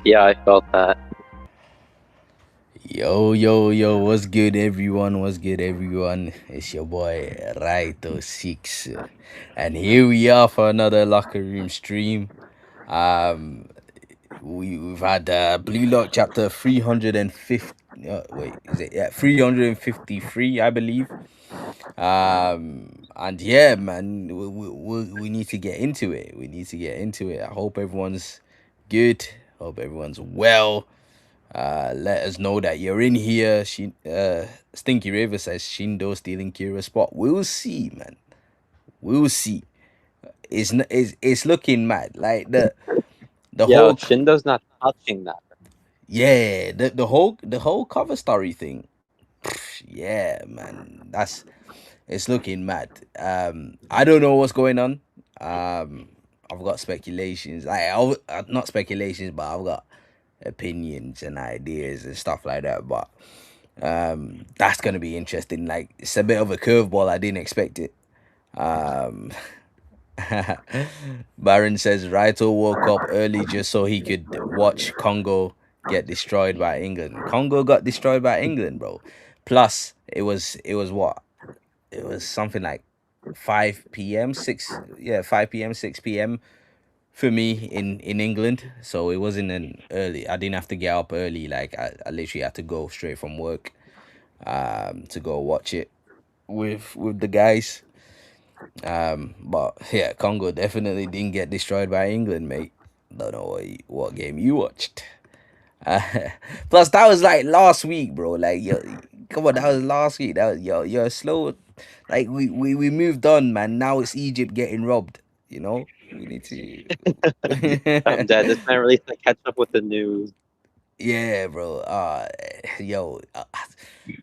Yeah, I felt that. Yo, what's good, everyone? What's good, everyone? It's your boy Raito 6. And here we are for another locker room stream. Um, we've had Blue Lock chapter 350. Wait, is it? Yeah, 353, I believe. And yeah, man, we need to get into it. We need to get into it. I hope everyone's good. Hope everyone's well. Let us know that you're in here. Stinky River says Shindo stealing Kira's spot. We'll see, man. We'll see. It's looking mad. Like the Yo, whole Shindo's not touching that. yeah the whole cover story thing. Yeah, man. It's looking mad. I don't know what's going on. Um, I've got speculations. Not speculations, but I've got opinions and ideas and stuff like that. But that's gonna be interesting. Like it's a bit of a curveball. I didn't expect it. Um, Baron says Raito woke up early just so he could watch Congo get destroyed by England. Congo got destroyed by England, bro. Plus, it was what? It was something like 5 p.m. 5 p.m. 6 p.m. for me in England. So it wasn't an early. I didn't have to get up early. Like I literally had to go straight from work to go watch it with the guys. But yeah, Congo definitely didn't get destroyed by England, mate. Don't know what game you watched. Uh, Plus, that was like last week, bro. Like, yo, come on, that was last week. That was you're slow. Like we moved on, man. Now it's Egypt getting robbed. We need I'm to. dead. This man really to catch up with the news. Yeah, bro. Yo,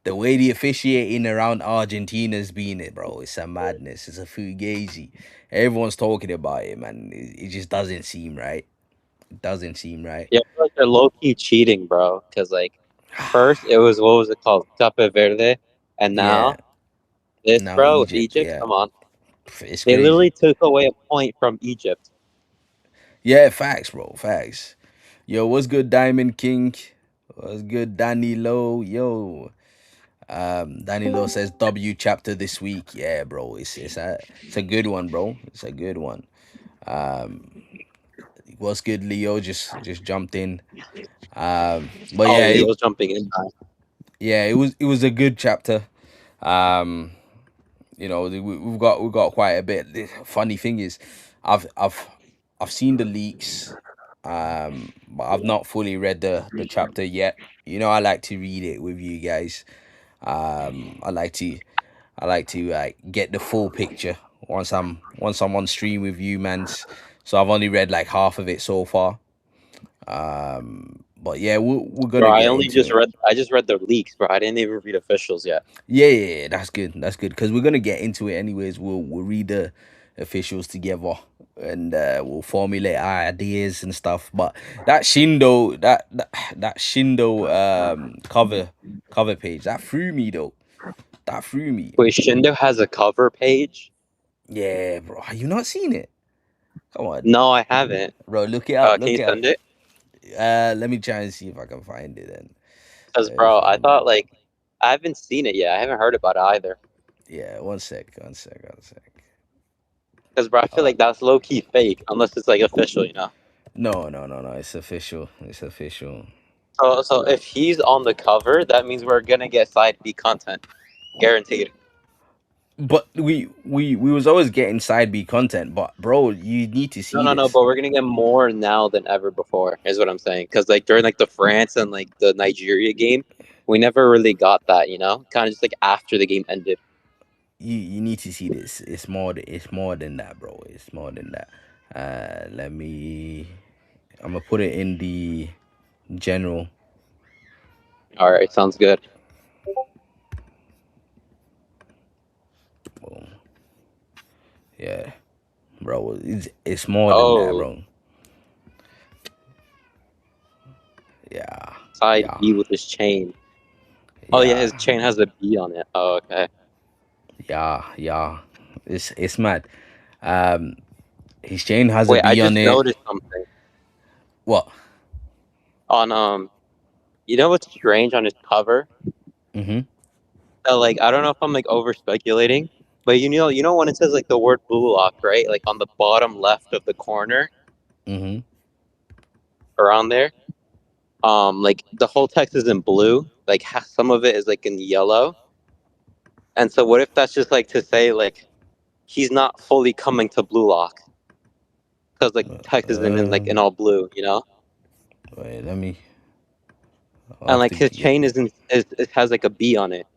the way the officiating around Argentina's been it, bro. It's a madness. It's a fugazi. Everyone's talking about it, man. It just doesn't seem right. It doesn't seem right. Yeah, I feel like they're low key cheating, bro. Because like first it was what was it called, Cape Verde, and Yeah. now this, Now bro, Egypt. Egypt. Yeah. Come on, It's they crazy. literally took away a point from Egypt. Yeah, facts, bro. Facts. Yo, what's good, Diamond King? What's good, Danny Low? Yo. Danny Low says W chapter this week. Yeah, bro. It's a good one, bro. It's a good one. Um, what's good, Leo? Just jumped in. But Oh, yeah, Leo's jumping in. it was a good chapter. Um, we've got quite a bit. The funny thing is, I've I've I've seen the leaks, but I've not fully read the chapter yet. I like to read it with you guys. I like to like get the full picture once I'm on stream with you, mans. So I've only read like half of it so far. But yeah, we're Bro, gonna get into it. I just read the leaks, bro. I didn't even read officials yet. Yeah, that's good. That's good because we're gonna get into it anyways. We'll read the officials together and we'll formulate our ideas and stuff. But that Shindo cover page that threw me though. That threw me. Wait, Shindo has a cover page? Yeah, bro. Have you not seen it? Come on, No, I haven't. bro. Look it up. Can Look you it up. send it? Let me try and see if I can find it. Then Because, if bro, I I can. thought like I haven't seen it yet. I haven't heard about it either. Yeah, one sec. One sec. One sec. Because, bro, I feel Uh, like that's low key fake unless it's like official, you know. no, no, no, no. It's official. It's official. So if he's on the cover, that means we're gonna get side B content, guaranteed. But we was always getting side B content. But bro, you need to No, see no, no. this. But we're gonna get more now than ever before. Is what I'm saying. Because like during like the France and like the Nigeria game, we never really got that. You know, kind of just like after the game ended. You need to see this. It's more than that, bro. It's more than that. Let me. I'm gonna put it in the general. All right, sounds good. Boom. Yeah, bro. It's more than that, Oh, bro. Yeah, side yeah, B with his chain. Oh yeah, his yeah, chain has a B on it. Oh, okay. yeah. It's mad. Um, his chain has a Wait, I B on just it. noticed something. What? on you know what's strange on his cover? Mm-hmm. That, like, I don't know if I'm like over speculating, but you know when it says like the word blue lock, right? Like on the bottom left of the corner Mm-hmm. around there. Like the whole text is in blue. Like some of it is like in yellow. And so what if that's just like to say like he's not fully coming to blue lock because like text is in like in Um. all blue, you know? Wait. Let me. I'll And have like to his get. chain isn't is it has like a B on it.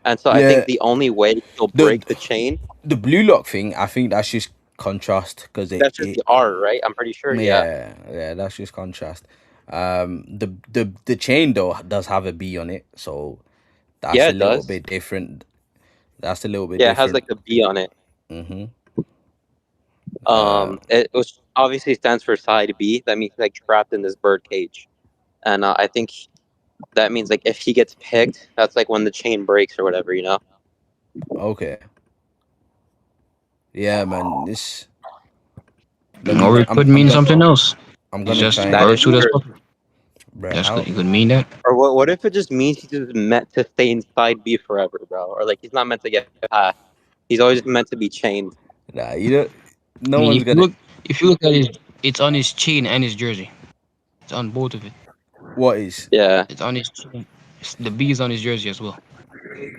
And so I Yeah. think the only way he'll The break the chain, the blue lock thing. I think that's just contrast because that's just the R, right? I'm pretty sure. Yeah. yeah, that's just contrast. The chain though does have a B on it, so that's Yeah, a it little does. bit different. That's a little bit Yeah, it has different. like a B on it. Mm-hmm. Uh, It was obviously stands for side B. That means like trapped in this bird cage. And I think that means like if he gets picked, that's like when the chain breaks or whatever, you know? okay. Yeah, man. This. Let me. Or it could mean something else. I'm It's gonna just try That and. is birds who does true. puppy. Bruh, That's how? good. It could mean that. Or what if it just means he's just meant to stay inside B forever, bro? Or like he's not meant to get past. He's always meant to be chained. Nah, you know, I no mean, one's gonna. if you look at his, it's on his chain and his jersey. It's on both of it. What is? Yeah. It's on his chain. The B is on his jersey as well.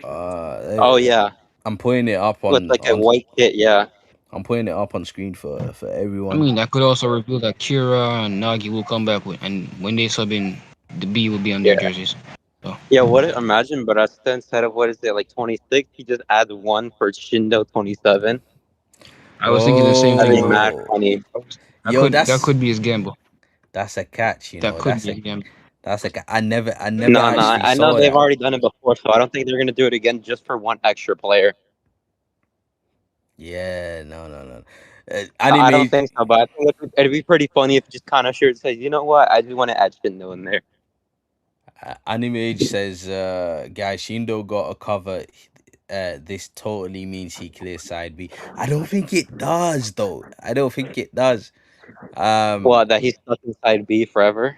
Oh Uh, yeah. I'm putting it up With on like a white kit, yeah. I'm putting it up on screen for I everyone. mean, that could also reveal that Kira and Nagi will come back with, and when they sub in, the B will be on their Yeah. jerseys. So Yeah, what imagine but instead of what is it, like 26, he just adds one for Shindo 27. I was thinking the same That'd thing, be bro. mad Oh, funny. yo, That could be his gamble. that's a catch. You That know, could be his gamble. I never No, no, actually I know saw they've that. already done it before, so I don't think they're gonna do it again just for one extra player. Yeah, no, no, no. I don't Anime think so, but I think it'd be pretty funny if it just kind of sure says, you know what, I just want to add Shindo in there. Anime Age says, guys, Shindo got a cover. This totally means he clears side B. I don't think it does, though. I don't think it does. Um, What, that he's stuck inside B forever?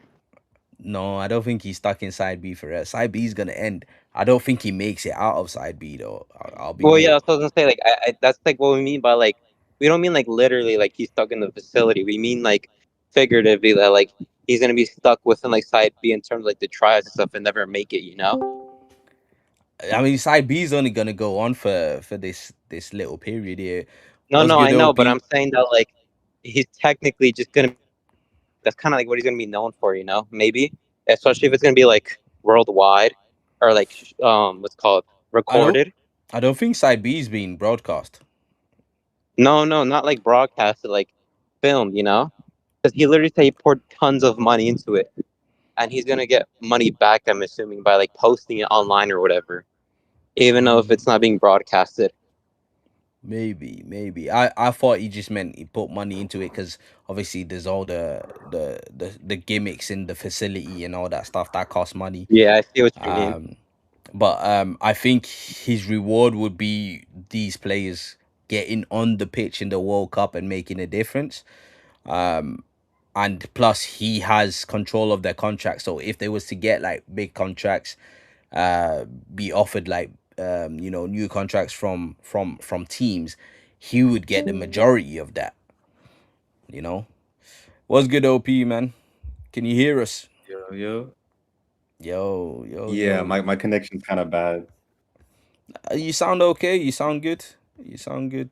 no, I don't think he's stuck in side B for it. Side B is gonna end. I don't think he makes it out of side B though. I'll be Well, yeah, real. that's what I was gonna say. Like, that's like what we mean by like, we don't mean like literally like he's stuck in the facility. We mean like figuratively that like he's gonna be stuck within like side B in terms of like the tries and stuff and never make it. You know? I mean, side B is only gonna go on for this little period here. No, What's no, good, I know, but OP? I'm saying that like he's technically just gonna be like that's kind of like what he's gonna be known for. You know? Maybe, especially if it's gonna be like worldwide or like what's it called I don't recorded. I don't think side B is being broadcast. No, no, not like broadcasted, like filmed. You know? Because he literally said he poured tons of money into it. And he's gonna get money back. I'm assuming by like posting it online or whatever, even though if it's not being broadcasted. Maybe. I thought he just meant he put money into it because obviously there's all the gimmicks in the facility and all that stuff that costs money. Yeah, I see what you mean. Um, but I think his reward would be these players getting on the pitch in the World Cup and making a difference. Um, and plus he has control of their contracts. So if they was to get like big contracts, uh, be offered like new contracts from teams, he would get the majority of that. You know, what's good, OP man? Can you hear us? Yo, yo. Yo, yo, Yeah, yo. my connection's kind of bad. You sound okay. You sound good. You sound good.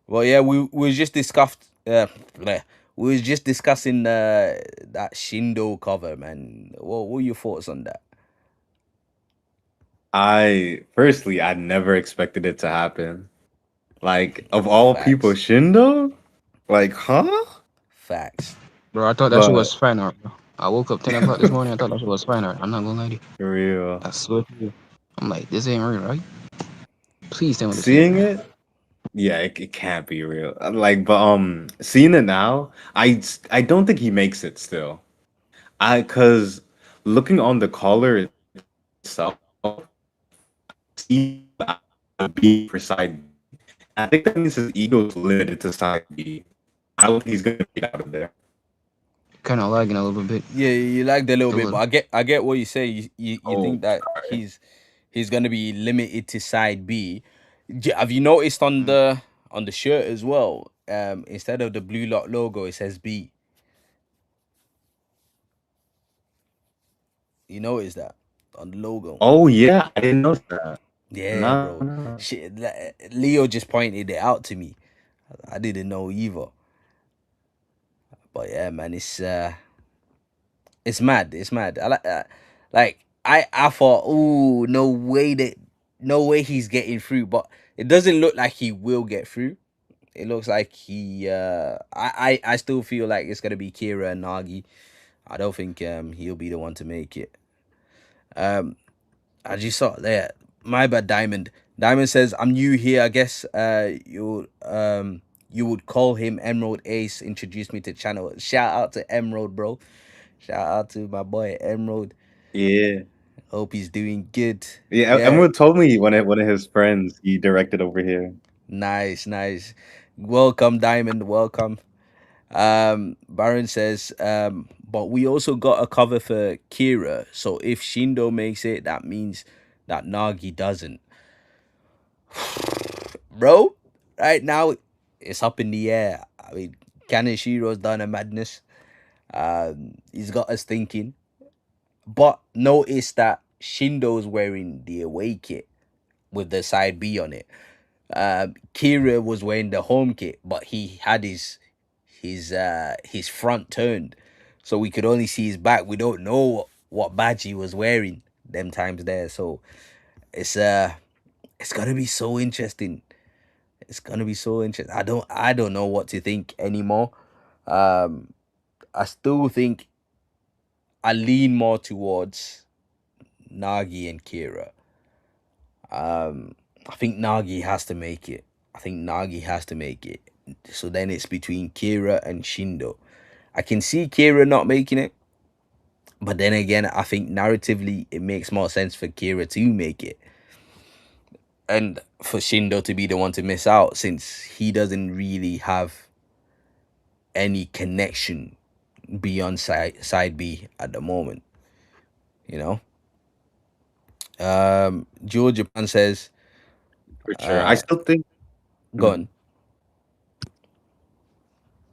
Well, yeah, we was just discussed. Bleh. We was just discussing that Shindo cover, man. What were your thoughts on that? I never expected it to happen. Like, of all people, Facts, Shindo? Like, huh? facts. Bro, I thought that shit was But fine art, bro. I woke up 10 o'clock this morning. I thought that shit was fine art. I'm not gonna lie to you. for real. I swear to you. I'm like, this ain't real, right? Please tell me this ain't Seeing real. it, yeah, it can't be real. Like, but seeing it now, I don't think he makes it still. Cause looking on the collar itself, see the B for side B. I think that means his ego is limited to side B. I don't think he's gonna make it out of there. kind of lagging a little bit. Yeah, you lagged a little A bit, but little. I get what you say. You Oh, think that sorry. he's gonna be limited to side B. Have you noticed on Mm. the shirt as well? Instead of the blue lock logo, it says B. You notice that on the logo? Oh yeah, I didn't notice that. Yeah, No, bro. no. Shit, Leo just pointed it out to me. I didn't know either. But yeah, man, it's mad. It's mad. Like I thought, oh, no way he's getting through. But it doesn't look like he will get through. It looks like I still feel like it's gonna be Kira and Nagi. I don't think he'll be the one to make it. I just saw there. My bad, Diamond. Diamond says, I'm new here. I guess you would call him Emerald Ace. Introduce me to channel. Shout out to Emerald, bro. Shout out to my boy Emerald. Yeah, Hope he's doing good. yeah. Yeah, Everyone told me one of his friends he directed over here. nice. Welcome, Diamond. Welcome. Baron says, but we also got a cover for Kira. So if Shindo makes it, that means that Nagi doesn't. Bro, right now it's up in the air. I mean, Kanashiro's done a madness. He's got us thinking. But notice that Shindo's wearing the away kit with the side B on it. Kira was wearing the home kit, but he had his front turned, so we could only see his back. We don't know what badge he was wearing them times there. So it's gonna be so interesting. It's gonna be so interesting. I don't know what to think anymore. I still think I lean more towards Nagi and Kira. I think Nagi has to make it. I think Nagi has to make it. So then it's between Kira and Shindo. I can see Kira not making it, but then again, I think narratively it makes more sense for Kira to make it, and for Shindo to be the one to miss out since he doesn't really have any connection beyond side B at the moment. You know. George Japan says, For sure. I still think. "Go Mhm. on."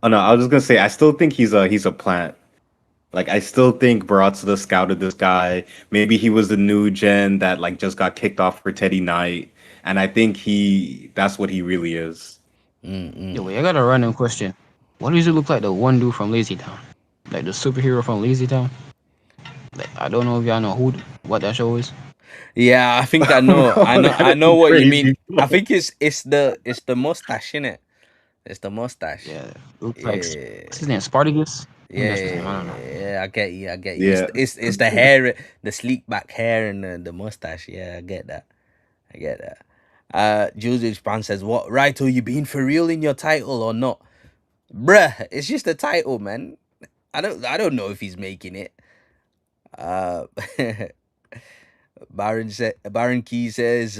Oh no, I was just gonna say I still think he's a plant. Like I still think Barotsuda scouted this guy. Maybe he was the new gen that like just got kicked off for Teddy Knight, and I think that's what he really is. Yo, wait, I got a random question. What does it look like the one dude from Lazy Town? Like the superhero from Lazy Town? Like I don't know if y'all know what that show is. Yeah, I think I Oh know. no, that I know is what you mean. crazy. I think it's the mustache, innit? It's the mustache. Yeah, looks like Yeah. what's his name? Spartacus. I think that's his Yeah, name. I don't know. yeah, I get you. I get you. Yeah. It's the hair, the sleek back hair, and the mustache. Yeah, I get that. I get that. Joseph Span says, "What Raito? You been for real in your title or not, bruh? It's just a title, man. I don't know if he's making it. Uh, Baron Key says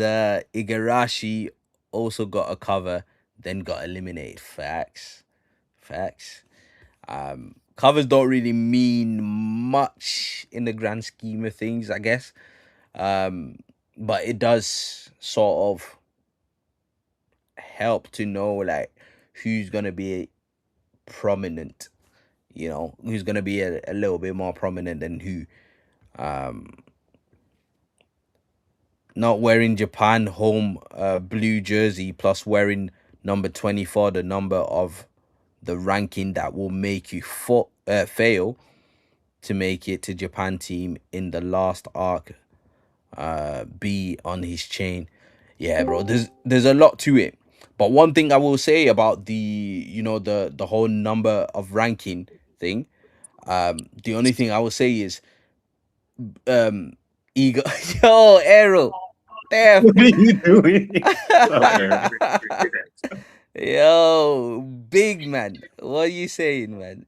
Igarashi also got a cover, then got eliminated. Facts. Covers don't really mean much in the grand scheme of things, I guess. But it does sort of help to know like who's gonna be prominent, who's gonna be a little bit more prominent than who. Not wearing Japan home blue jersey plus wearing number 24, the number of the ranking that will make you fail to make it to Japan team in the last arc be on his chain. Yeah, bro, there's a lot to it. But one thing I will say about the whole number of ranking thing, the only thing I will say is ego. Yo, Arrow, damn. What are you doing? Sorry. Yo, big man, what are you saying, man?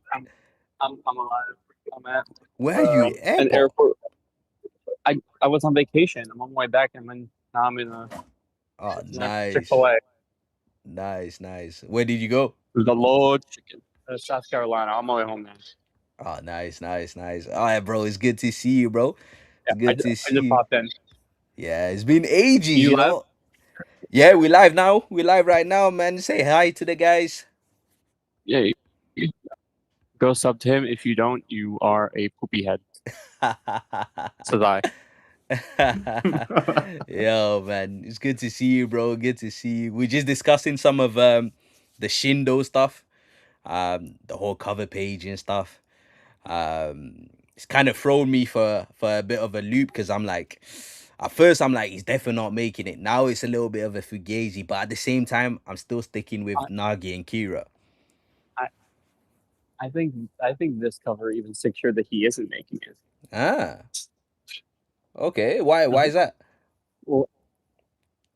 I'm alive. I'm at Where are you, an airport? airport. I was on vacation. I'm on my way back, and then now I'm in a Oh, nice. Chick-fil-A. Nice. Where did you go? The Lord Chicken, South Carolina. I'm on my way home now. Oh, nice. All right, bro. It's good to see you, bro. Yeah, It's good to I see just you. popped in. Yeah, it's been ages, You you live? know. Yeah, we live now. We live right now, man. Say hi to the guys. Yeah. Go sub to him. If you don't, you are a poopy head. Says I. Yo, man, it's good to see you, bro. Good to see you. We're just discussing some of the Shindo stuff, the whole cover page and stuff. It's kind of thrown me for a bit of a loop because I'm like, at first I'm like, he's definitely not making it. Now it's a little bit of a fugazi, but at the same time, I'm still sticking with Nagi and Kira. I think this cover even secured that he isn't making it. Ah, okay. Why is that? Well,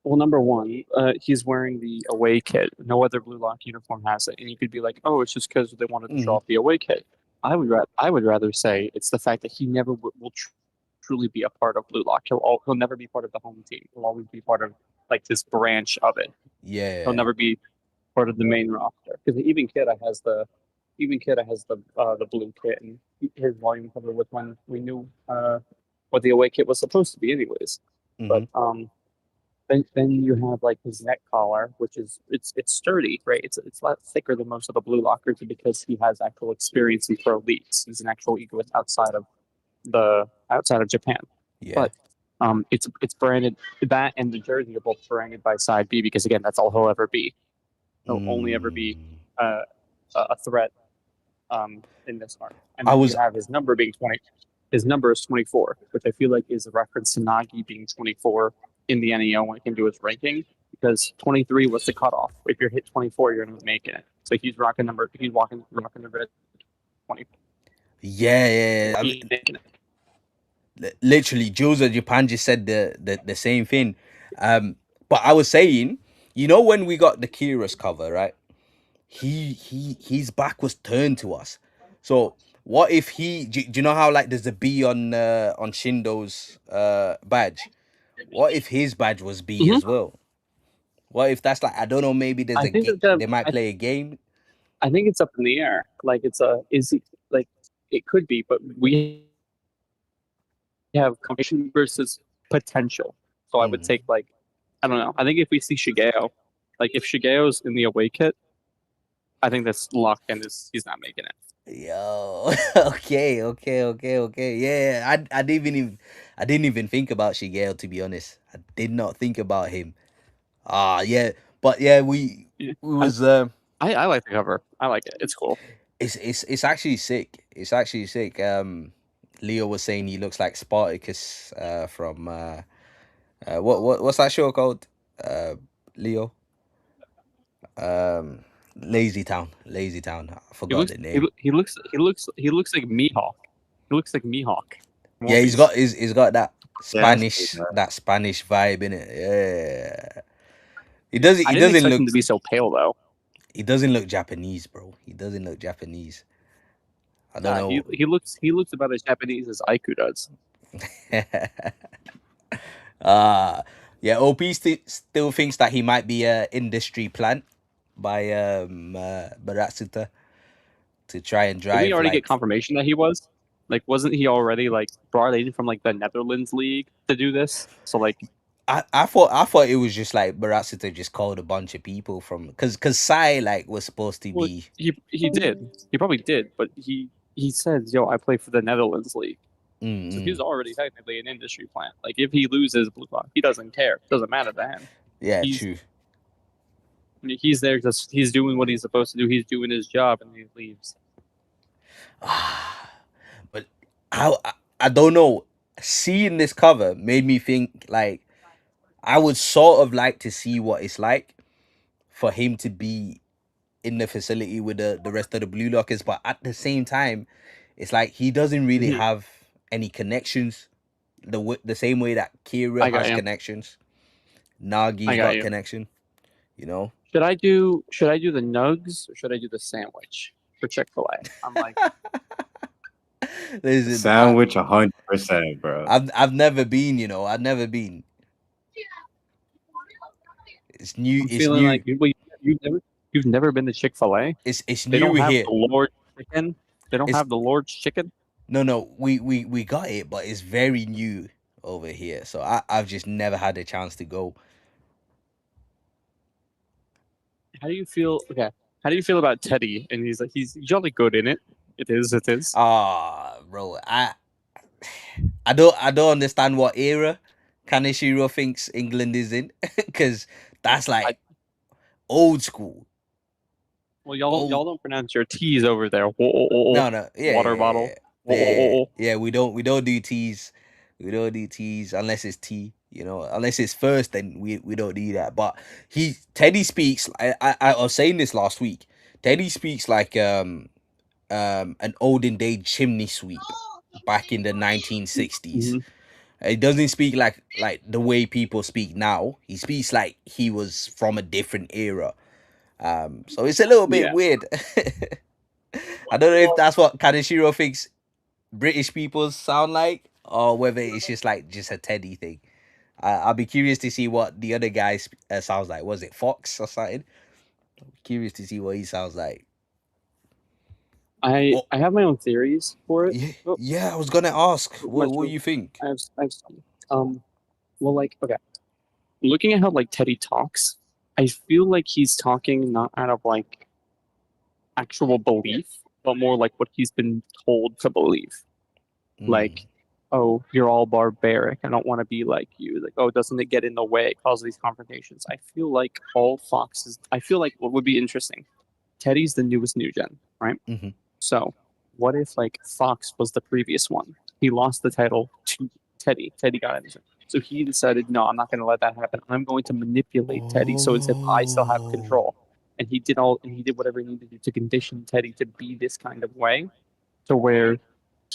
number one, he's wearing the away kit. No other Blue Lock uniform has it, and you could be like, "Oh, it's just because they wanted to show off the away kit." I would rather say it's the fact that he never will truly be a part of Blue Lock. He'll never be part of the home team. He'll always be part of like this branch of it. He'll Yeah. never be part of the main roster because even Kida has the blue kit, and his volume cover was when we knew what the away kit was supposed to be, anyways. But then you have like his neck collar, which is it's sturdy, right? It's a lot thicker than most of the blue lockers because he has actual experience in pro leagues. He's an actual egoist outside of Japan. Yeah. But it's branded, that and the jersey are both branded by Side B because again that's all he'll ever be. He'll only ever be a threat in this arc. And then you have his number being 20. His number is 24, which I feel like is a reference to Nagi being 24 in the NEO when it came to his ranking, because 23 was the cutoff. If you're hit 24, you're not making it. So he's rocking the red 20. Yeah. I mean, literally, Jules of Japan just said the same thing. But I was saying, you know, when we got the Kira's cover, right? His back was turned to us. So what if do you know how like there's a B on Shindo's badge? What if his badge was B as well? What if that's like, I don't know, maybe there's a game, they might play a game. I think it's up in the air. Like it could be, but we have competition versus potential. So I would take I don't know. I think if we see Shigeo, like if Shigeo's in the away kit, I think that's locked in. He's not making it. Yo, okay. Yeah, I didn't even think about Shigeo, to be honest. I did not think about him. Yeah, but yeah, we was I like the cover. I like it. It's cool. It's actually sick. It's actually sick. Leo was saying he looks like Spartacus from what's that show called? Leo. Lazy Town. I forgot the name. He looks like Mihawk. He looks like Mihawk. Yeah, he's got that Spanish vibe in it. Yeah. He doesn't expect look him to be so pale though. He doesn't look Japanese, bro. He doesn't look Japanese. I don't know. He looks about as Japanese as Aiku does. Yeah, OP still thinks that he might be a industry plant by Baratsuta to try and drive. Did we already get confirmation that he was? Like, wasn't he already like brought in from like the Netherlands league to do this? So like, I thought it was just like Baratsuta just called a bunch of people from because Sai like was supposed to be. He did. He probably did, but he says, "Yo, I play for the Netherlands league." So he's already technically an industry plant. Like if he loses Blue Lock, he doesn't care. It doesn't matter to him. Yeah, true. He's there just he's doing what he's supposed to do. He's doing his job, and he leaves. But I don't know. Seeing this cover made me think like I would sort of like to see what it's like for him to be in the facility with the rest of the Blue Lockers, but at the same time, it's like he doesn't really have any connections the same way that Kira has connections. Nagi's got connection. You know. Should I do the nugs or should I do the sandwich for Chick-fil-A? I'm like sandwich 100%, bro. I've never been, you know. I've never been. It's new. It's new. Like you've never been to Chick-fil-A. It's they new don't have here. the Lord chicken They don't It's- have the Lord's chicken. No, we got it, but it's very new over here, so I've just never had a chance to go. How do you feel? Okay, how do you feel about Teddy? And he's jolly good in it. It is. Bro, I don't understand what era Kaneshiro thinks England is in, because that's like old school. Well, y'all don't pronounce your T's over there. No, yeah, Water yeah, bottle. Yeah, we don't do T's. We don't do T's unless it's T. Unless it's first, then we don't do that. But Teddy speaks. I was saying this last week. Teddy speaks like an olden day chimney sweep back in the 1960s. He doesn't speak like the way people speak now. He speaks like he was from a different era. So it's a little bit weird. I don't know if that's what Kaneshiro thinks British people sound like, or whether it's just a Teddy thing. I'll be curious to see what the other guy sounds like. Was it Fox or something? I'm curious to see what he sounds like. I have my own theories for it. Yeah, I was gonna ask. What do you think? I have some. Well, like, okay, looking at how like Teddy talks, I feel like he's talking not out of like actual belief, but more like what he's been told to believe. Like, oh, you're all barbaric. I don't want to be like you. Like, oh, doesn't it get in the way, cause these confrontations? I feel like all Foxes. I feel like what would be interesting. Teddy's the newest new gen, right? So, what if like Fox was the previous one? He lost the title to Teddy. Teddy got it. So he decided, no, I'm not going to let that happen. I'm going to manipulate Teddy. So it's if I still have control. And he did whatever he needed to do to condition Teddy to be this kind of way, to where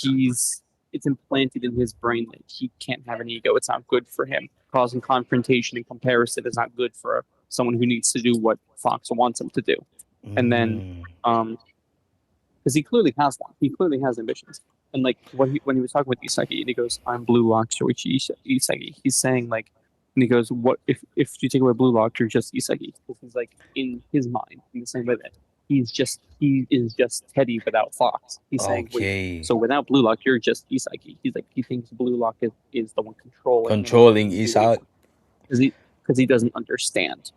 it's implanted in his brain that he can't have an ego. It's not good for him. Causing confrontation and comparison is not good for someone who needs to do what Fox wants him to do. And then, because he clearly has one. He clearly has ambitions. And like when he was talking with Isagi, and he goes, "I'm Blue Lock Shoichi Isagi." He's saying like, and he goes, "What if you take away Blue Lock, you're just Isagi?" Because he's like in his mind, in the same way that he is just Teddy without Fox. He's saying, wait, so without Blue Lock, you're just Isagi. He's like, he thinks Blue Lock is the one controlling Isagi because he doesn't understand.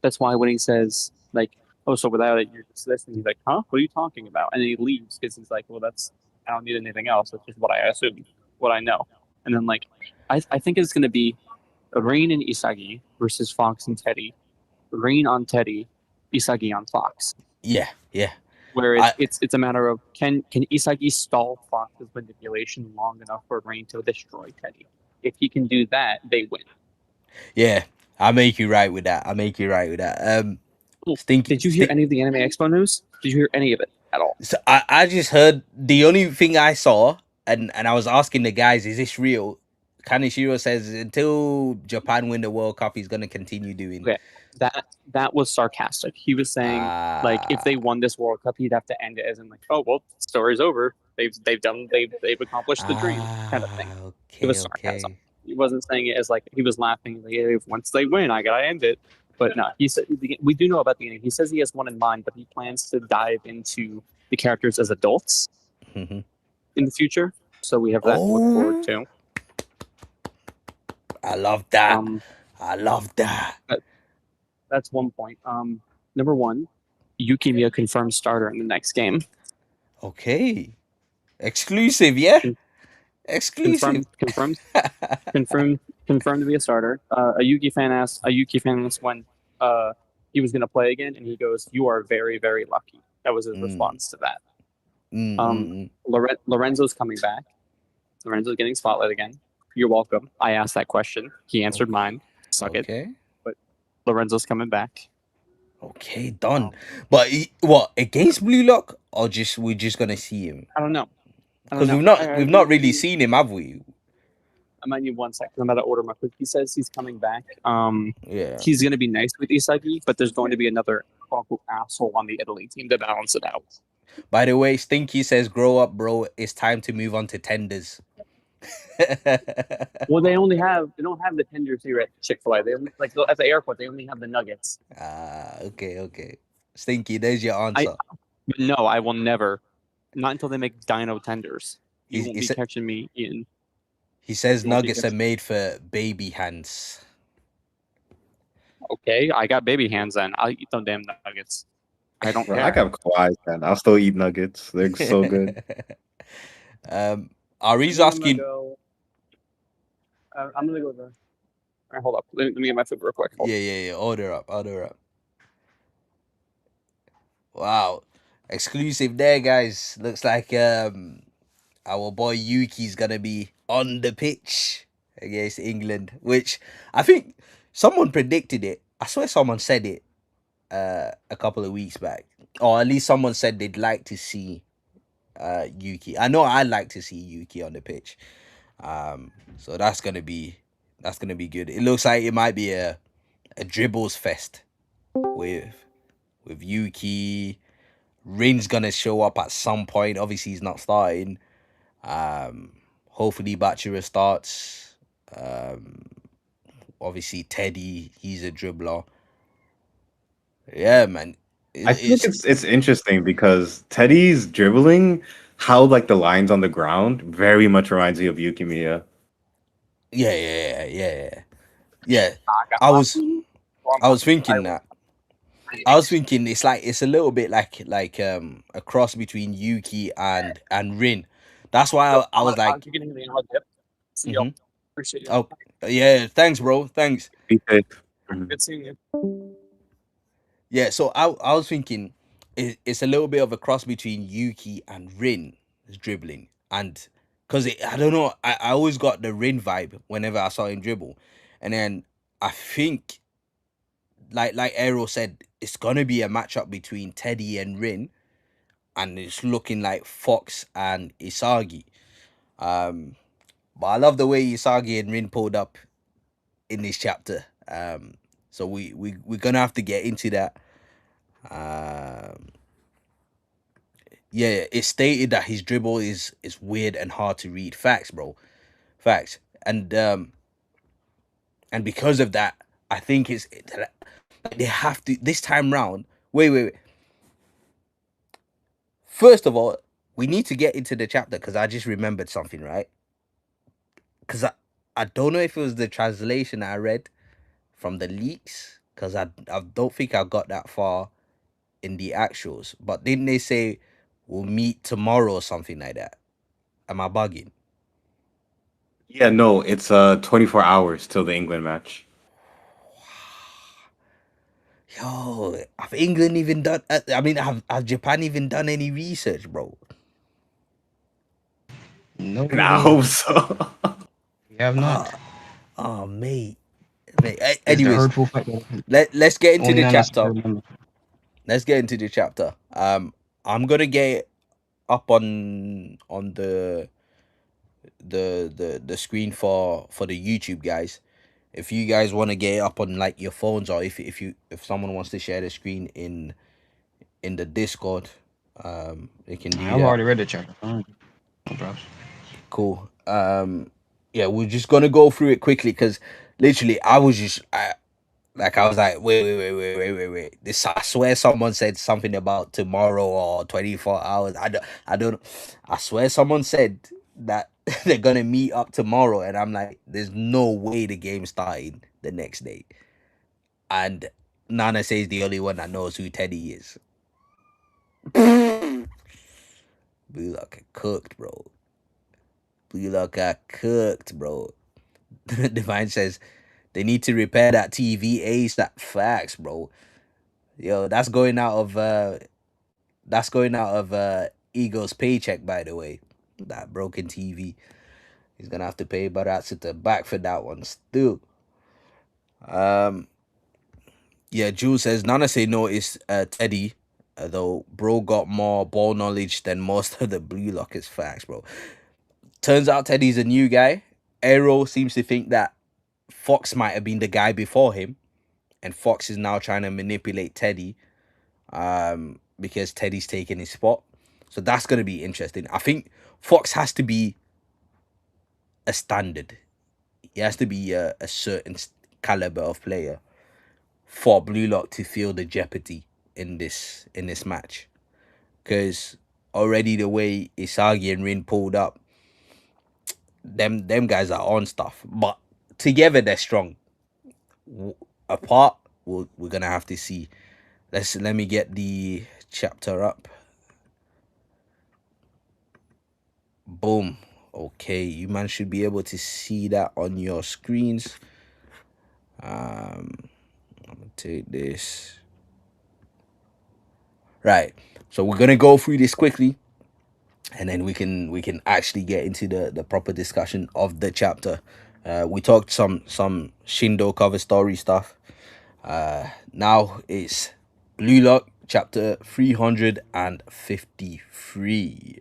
That's why when he says like, oh, so without it, you're just this, and he's like, huh? What are you talking about? And then he leaves because he's like, well, I don't need anything else. That's just what I assume, what I know. And then like, I think it's gonna be Rain and Isagi versus Fox and Teddy. Rain on Teddy, Isagi on Fox. Yeah. Where it's a matter of can Isagi stall Fox's manipulation long enough for Rain to destroy Teddy? If he can do that, they win. Yeah, I'll make you right with that. Stinky, did you hear any of the Anime Expo news? Did you hear any of it at all? So I just heard the only thing I saw, and I was asking the guys, is this real? Kaneshiro says until Japan win the World Cup, he's gonna continue doing. Okay. That was sarcastic. He was saying like if they won this World Cup, he'd have to end it as in like, oh well, story's over. They've accomplished the dream kind of thing. Okay, it was sarcasm. He wasn't saying it as like he was laughing. Like, hey, once they win, I gotta end it. But no, he said we do know about the ending. He says he has one in mind, but he plans to dive into the characters as adults in the future. So we have that to look forward to. I love that. That's one point. Number one, Yukimiya confirmed starter in the next game. Okay. Exclusive, yeah? Exclusive. Confirmed to be a starter. A Yuki fan asked when he was going to play again, and he goes, "You are very, very lucky." That was his response to that. Lorenzo's coming back. Lorenzo's getting spotlight again. You're welcome. I asked that question. He answered mine. Suck it. But Lorenzo's coming back. Okay, done. But what, against Blue Lock, or we're just gonna see him? I don't know. Because we've not really seen him, have we? I might need 1 second. I'm about to order my food. He says he's coming back. Yeah. He's gonna be nice with Isagi, but there's going to be another quote asshole on the Italy team to balance it out. By the way, Stinky says, "Grow up, bro. It's time to move on to tenders." Well, they don't have the tenders here at Chick-fil-A. They only, like at the airport, they only have the nuggets. Okay. Stinky, there's your answer. But no, I will never. Not until they make dino tenders. You He- won't he be sa- catching me eating. He says You won't be nuggets are catching- made for baby hands. Okay, I got baby hands then. I'll eat them damn nuggets. I don't Bro, care. I got Kawhi's, man. I'll still eat nuggets. They're so good. Ari's I'm asking. I'm gonna go there. All right, hold up. Let me get my food real quick. Hold Yeah. Order up. Wow, exclusive there, guys. Looks like our boy Yuki's gonna be on the pitch against England, which I think someone predicted it. I swear someone said it a couple of weeks back, or at least someone said they'd like to see Yuki. I know I'd like to see Yuki on the pitch. So that's gonna be good. It looks like it might be a dribbles fest with Yuki. Rin's gonna show up at some point. Obviously, he's not starting. Hopefully, Bachira starts. Obviously, Teddy, he's a dribbler. Yeah, man. I think it's interesting because Teddy's dribbling, how like the lines on the ground, very much reminds me of Yuki Miya. Yeah. on. I was thinking that. I was thinking it's a little bit like a cross between Yuki and Rin. That's why I was like, You can hear me. I'll dip. See you. Mhm. Appreciate you. oh yeah, thanks, bro, thanks. Mhm. Good seeing you. Yeah, so I was thinking it's a little bit of a cross between Yuki and Rin dribbling, and because I don't know, I always got the Rin vibe whenever I saw him dribble, and then I think like Aero said, it's gonna be a matchup between Teddy and Rin, and it's looking like Fox and Isagi. But I love the way Isagi and Rin pulled up in this chapter. So we're gonna have to get into that. Yeah, it stated that his dribble is weird and hard to read. Facts, bro. Facts. And because of that, I think they have to this time round. Wait. First of all, we need to get into the chapter because I just remembered something, right? Because I don't know if it was the translation I read from the leaks, because I don't think I got that far in the actuals. But didn't they say we'll meet tomorrow or something like that? Am I bugging? Yeah, no, it's 24 hours till the England match. Yo, have England even done? I mean, have Japan even done any research, bro? No, And I hope so. we have not. Oh, mate. It's the Anyways, hurtful fact that let's get into only the none of us chapter. remember. Let's get into the chapter. I'm gonna get up on the screen for the YouTube guys. If you guys want to get it up on like your phones, or if someone wants to share the screen in the Discord, they can do I've that. already read the chapter. No problem. Cool. Yeah, we're just gonna go through it quickly because literally I was like, wait. This, I swear someone said something about tomorrow or 24 hours. I don't, I swear someone said that they're gonna meet up tomorrow, and I'm like, there's no way the game's starting the next day. And Nana says the only one that knows who Teddy is. Blue Lock got cooked, bro. Blue Lock got cooked, bro. Divine says they need to repair that TV ASAP. Facts, bro. Yo, that's going out of Eagle's paycheck, by the way. That broken TV. He's gonna have to pay Baratsita back for that one still. Yeah, Jules says Nana say no, it's Teddy. Though bro got more ball knowledge than most of the Blue Lockers. Facts, bro. Turns out Teddy's a new guy. Aero seems to think that Fox might have been the guy before him, and Fox is now trying to manipulate Teddy, because Teddy's taking his spot. So that's gonna be interesting. I think Fox has to be a standard. He has to be a certain caliber of player for Blue Lock to feel the jeopardy in this match. because already the way Isagi and Rin pulled up, them guys are on stuff. But together they're strong. Apart, we're gonna have to see. Let me get the chapter up. Boom. Okay, you man should be able to see that on your screens. I'm gonna take this. Right. So we're gonna go through this quickly, and then we can actually get into the proper discussion of the chapter. We talked some Shindo cover story stuff. Now it's Blue Lock chapter 353.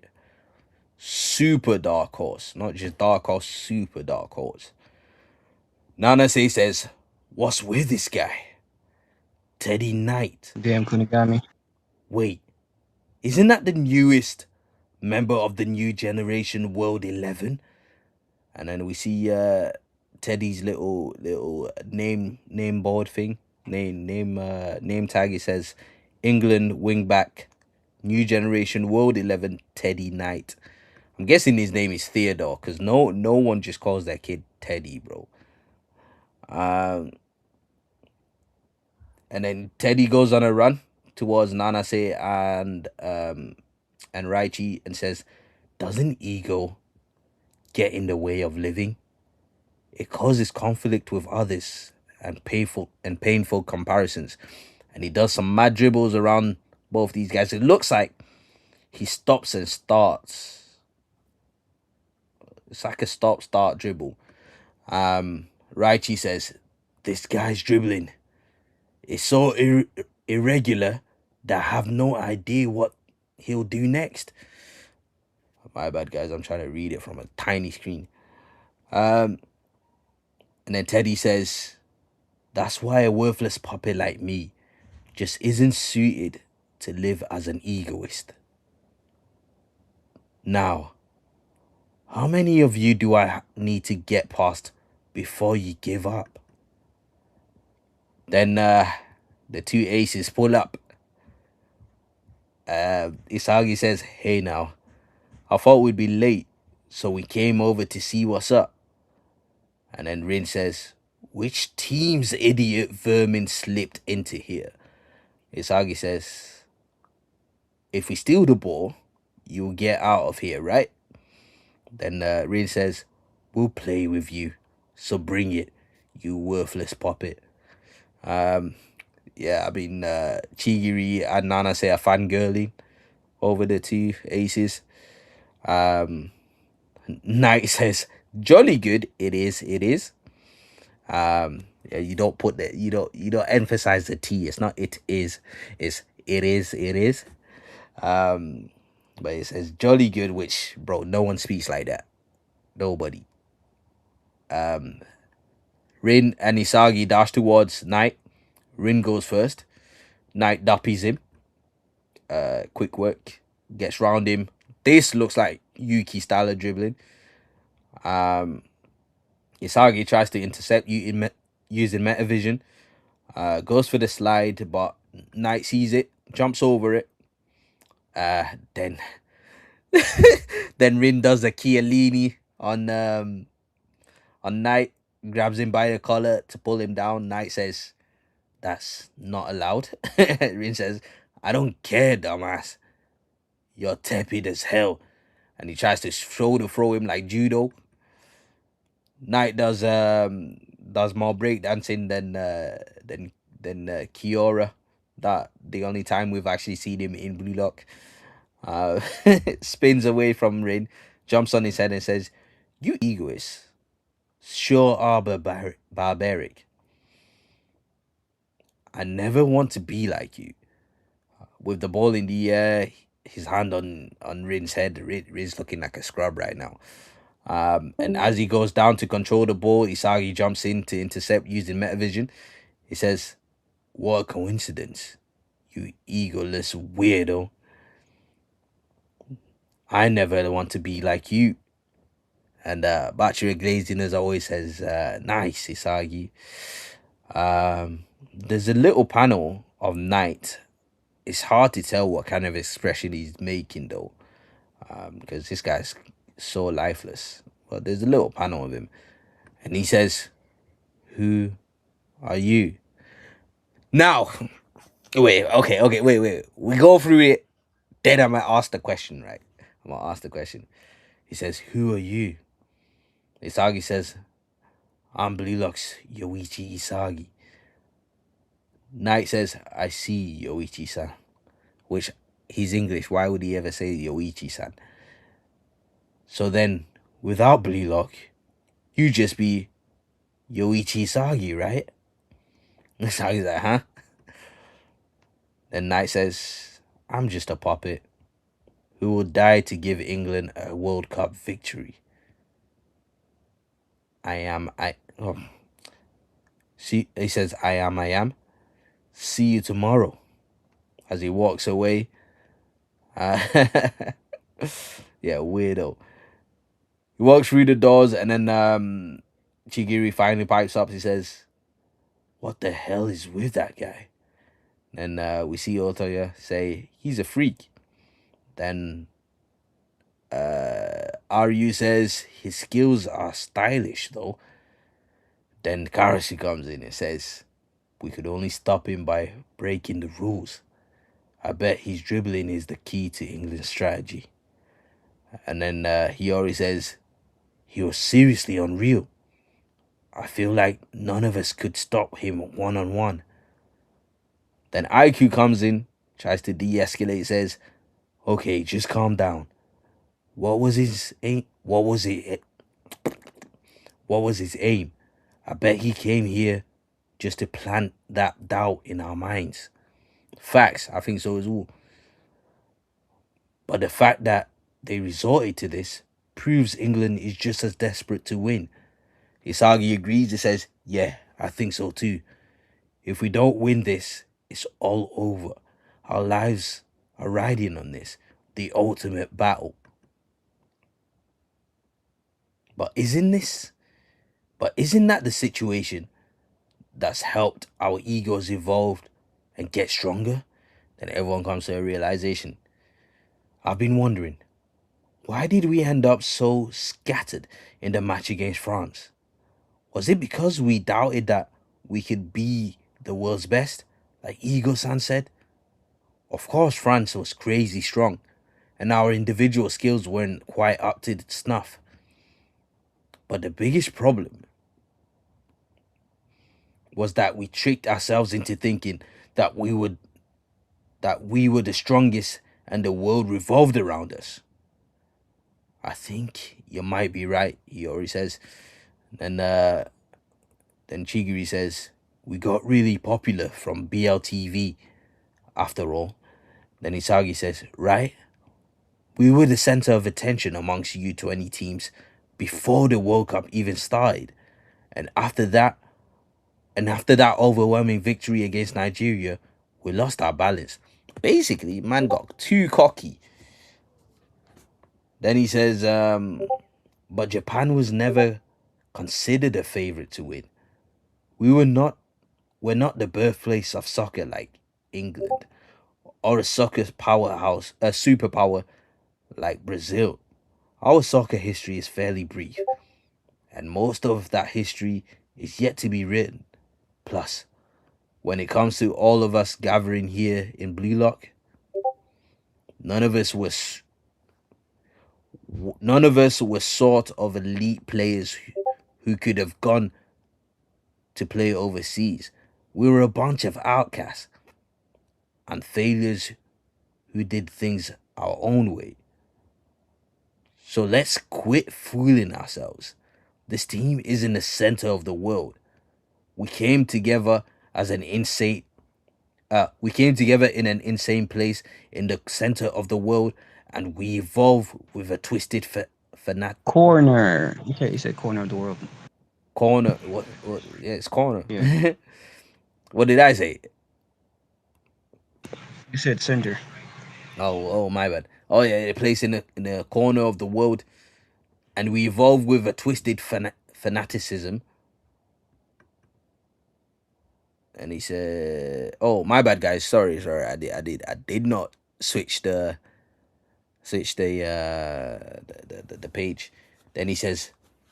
Super Dark Horse, not just Dark Horse, Super Dark Horse. Nanase says, "What's with this guy? Teddy Knight." Damn Kunigami. Wait, isn't that the newest member of the new generation World 11? And then we see Teddy's little name board thing, name tag. It says England wingback, new generation World 11 Teddy Knight. I'm guessing his name is Theodore, because no one just calls that kid Teddy, bro. And then Teddy goes on a run towards Nanase and Raichi and says, "Doesn't ego get in the way of living? It causes conflict with others and painful comparisons." And he does some mad dribbles around both these guys. It looks like he stops and starts. It's like a stop-start dribble. Raichi says, "This guy's dribbling is so irregular that I have no idea what he'll do next." My bad, guys. I'm trying to read it from a tiny screen. And then Teddy says, "That's why a worthless puppet like me just isn't suited to live as an egoist. Now, how many of you do I need to get past before you give up?" Then the two aces pull up. Isagi says, "Hey now, I thought we'd be late, so we came over to see what's up." And then Rin says, "Which team's idiot vermin slipped into here?" Isagi says, "If we steal the ball, you'll get out of here, right?" Then Rin says, "We'll play with you, so bring it, you worthless puppet." Yeah, I mean, Chigiri and Nanase are fangirling over the two aces. Knight says, "Jolly good, it is. Yeah, you don't put that, you don't emphasize the T. It's not it is, it's it is. But it says jolly good, which, bro, no one speaks like that. Nobody. Rin and Isagi dash towards Knight. Rin goes first. Knight duppies him. Quick work. Gets round him. This looks like Yuki style of dribbling. Isagi tries to intercept using metavision. Goes for the slide, but Knight sees it. Jumps over it. Then Rin does a Chiellini on Knight, grabs him by the collar to pull him down. Knight says, "That's not allowed." Rin says, "I don't care, dumbass. You're tepid as hell." And he tries to throw him like judo. Knight does more breakdancing than Kiora. That the only time we've actually seen him in Blue Lock. Spins away from Rin, jumps on his head and says, "You egoists sure are barbaric. I never want to be like you." With the ball in the air, his hand on Rin's head. Rin's looking like a scrub right now. And as he goes down to control the ball, Isagi jumps in to intercept using metavision. He says, "What a coincidence, you egoless weirdo. I never want to be like you." And Bachira Glazing, as always, says, "Nice, Isagi." There's a little panel of Knight it's hard to tell what kind of expression he's making though, because this guy's so lifeless. But there's a little panel of him, and he says, "Who are you?" Now, wait. We go through it. Then I'm gonna ask the question, right? I'm gonna ask the question. He says, "Who are you?" Isagi says, "I'm Blue Lock's Yoichi Isagi." Knight says, "I see, Yoichi-san." Which, he's English. Why would he ever say Yoichi-san? So then, without Blue Lock, you just be Yoichi Isagi, right? Isagi's like, huh? Then Knight says, "I'm just a puppet who will die to give England a World Cup victory. See, he says, I am. See you tomorrow." As he walks away. Yeah, weirdo. He walks through the doors, and then Chigiri finally pipes up. He says, "What the hell is with that guy?" Then we see Otoya say, "He's a freak." Then Ryu says, "His skills are stylish, though." Then Karashi comes in and says, "We could only stop him by breaking the rules. I bet his dribbling is the key to England's strategy." And then Hiyori says, "He was seriously unreal. I feel like none of us could stop him one-on-one." Then IQ comes in, tries to de-escalate, says, "Okay, just calm down. What was his aim? What was his aim? I bet he came here just to plant that doubt in our minds." Facts, I think so as well. But the fact that they resorted to this proves England is just as desperate to win. Isagi agrees and says, "Yeah, I think so too. If we don't win this, it's all over. Our lives are riding on this, the ultimate battle." But isn't that the situation that's helped our egos evolve and get stronger? Then everyone comes to a realization. I've been wondering, why did we end up so scattered in the match against France? Was it because we doubted that we could be the world's best, like Ego-san said? Of course, France was crazy strong, and our individual skills weren't quite up to snuff. But the biggest problem was that we tricked ourselves into thinking that we were the strongest and the world revolved around us. I think you might be right, Hiyori says. And then Chigiri says, "We got really popular from BLTV after all." Then Isagi says, "Right? We were the center of attention amongst U20 teams before the World Cup even started. And after that overwhelming victory against Nigeria, we lost our balance." Basically, man got too cocky. Then he says, "But Japan was never considered a favorite to win. We're not the birthplace of soccer like England, or a soccer powerhouse, a superpower like Brazil. Our soccer history is fairly brief, and most of that history is yet to be written. Plus, when it comes to all of us gathering here in Blue Lock, none of us was sort of elite players who could have gone to play overseas. We were a bunch of outcasts and failures who did things our own way. So let's quit fooling ourselves. This team is in the center of the world. We came together in an insane place in the center of the world, and we evolve with a twisted Corner. Okay, you said corner of the world. corner. What? Yeah, it's corner. Yeah. What did I say? You said center. Oh, my bad. Oh yeah, a place in the corner of the world, and we evolve with a twisted fanaticism. And he said, "Oh, my bad, guys. Sorry. I did not switch the the page." Then he says,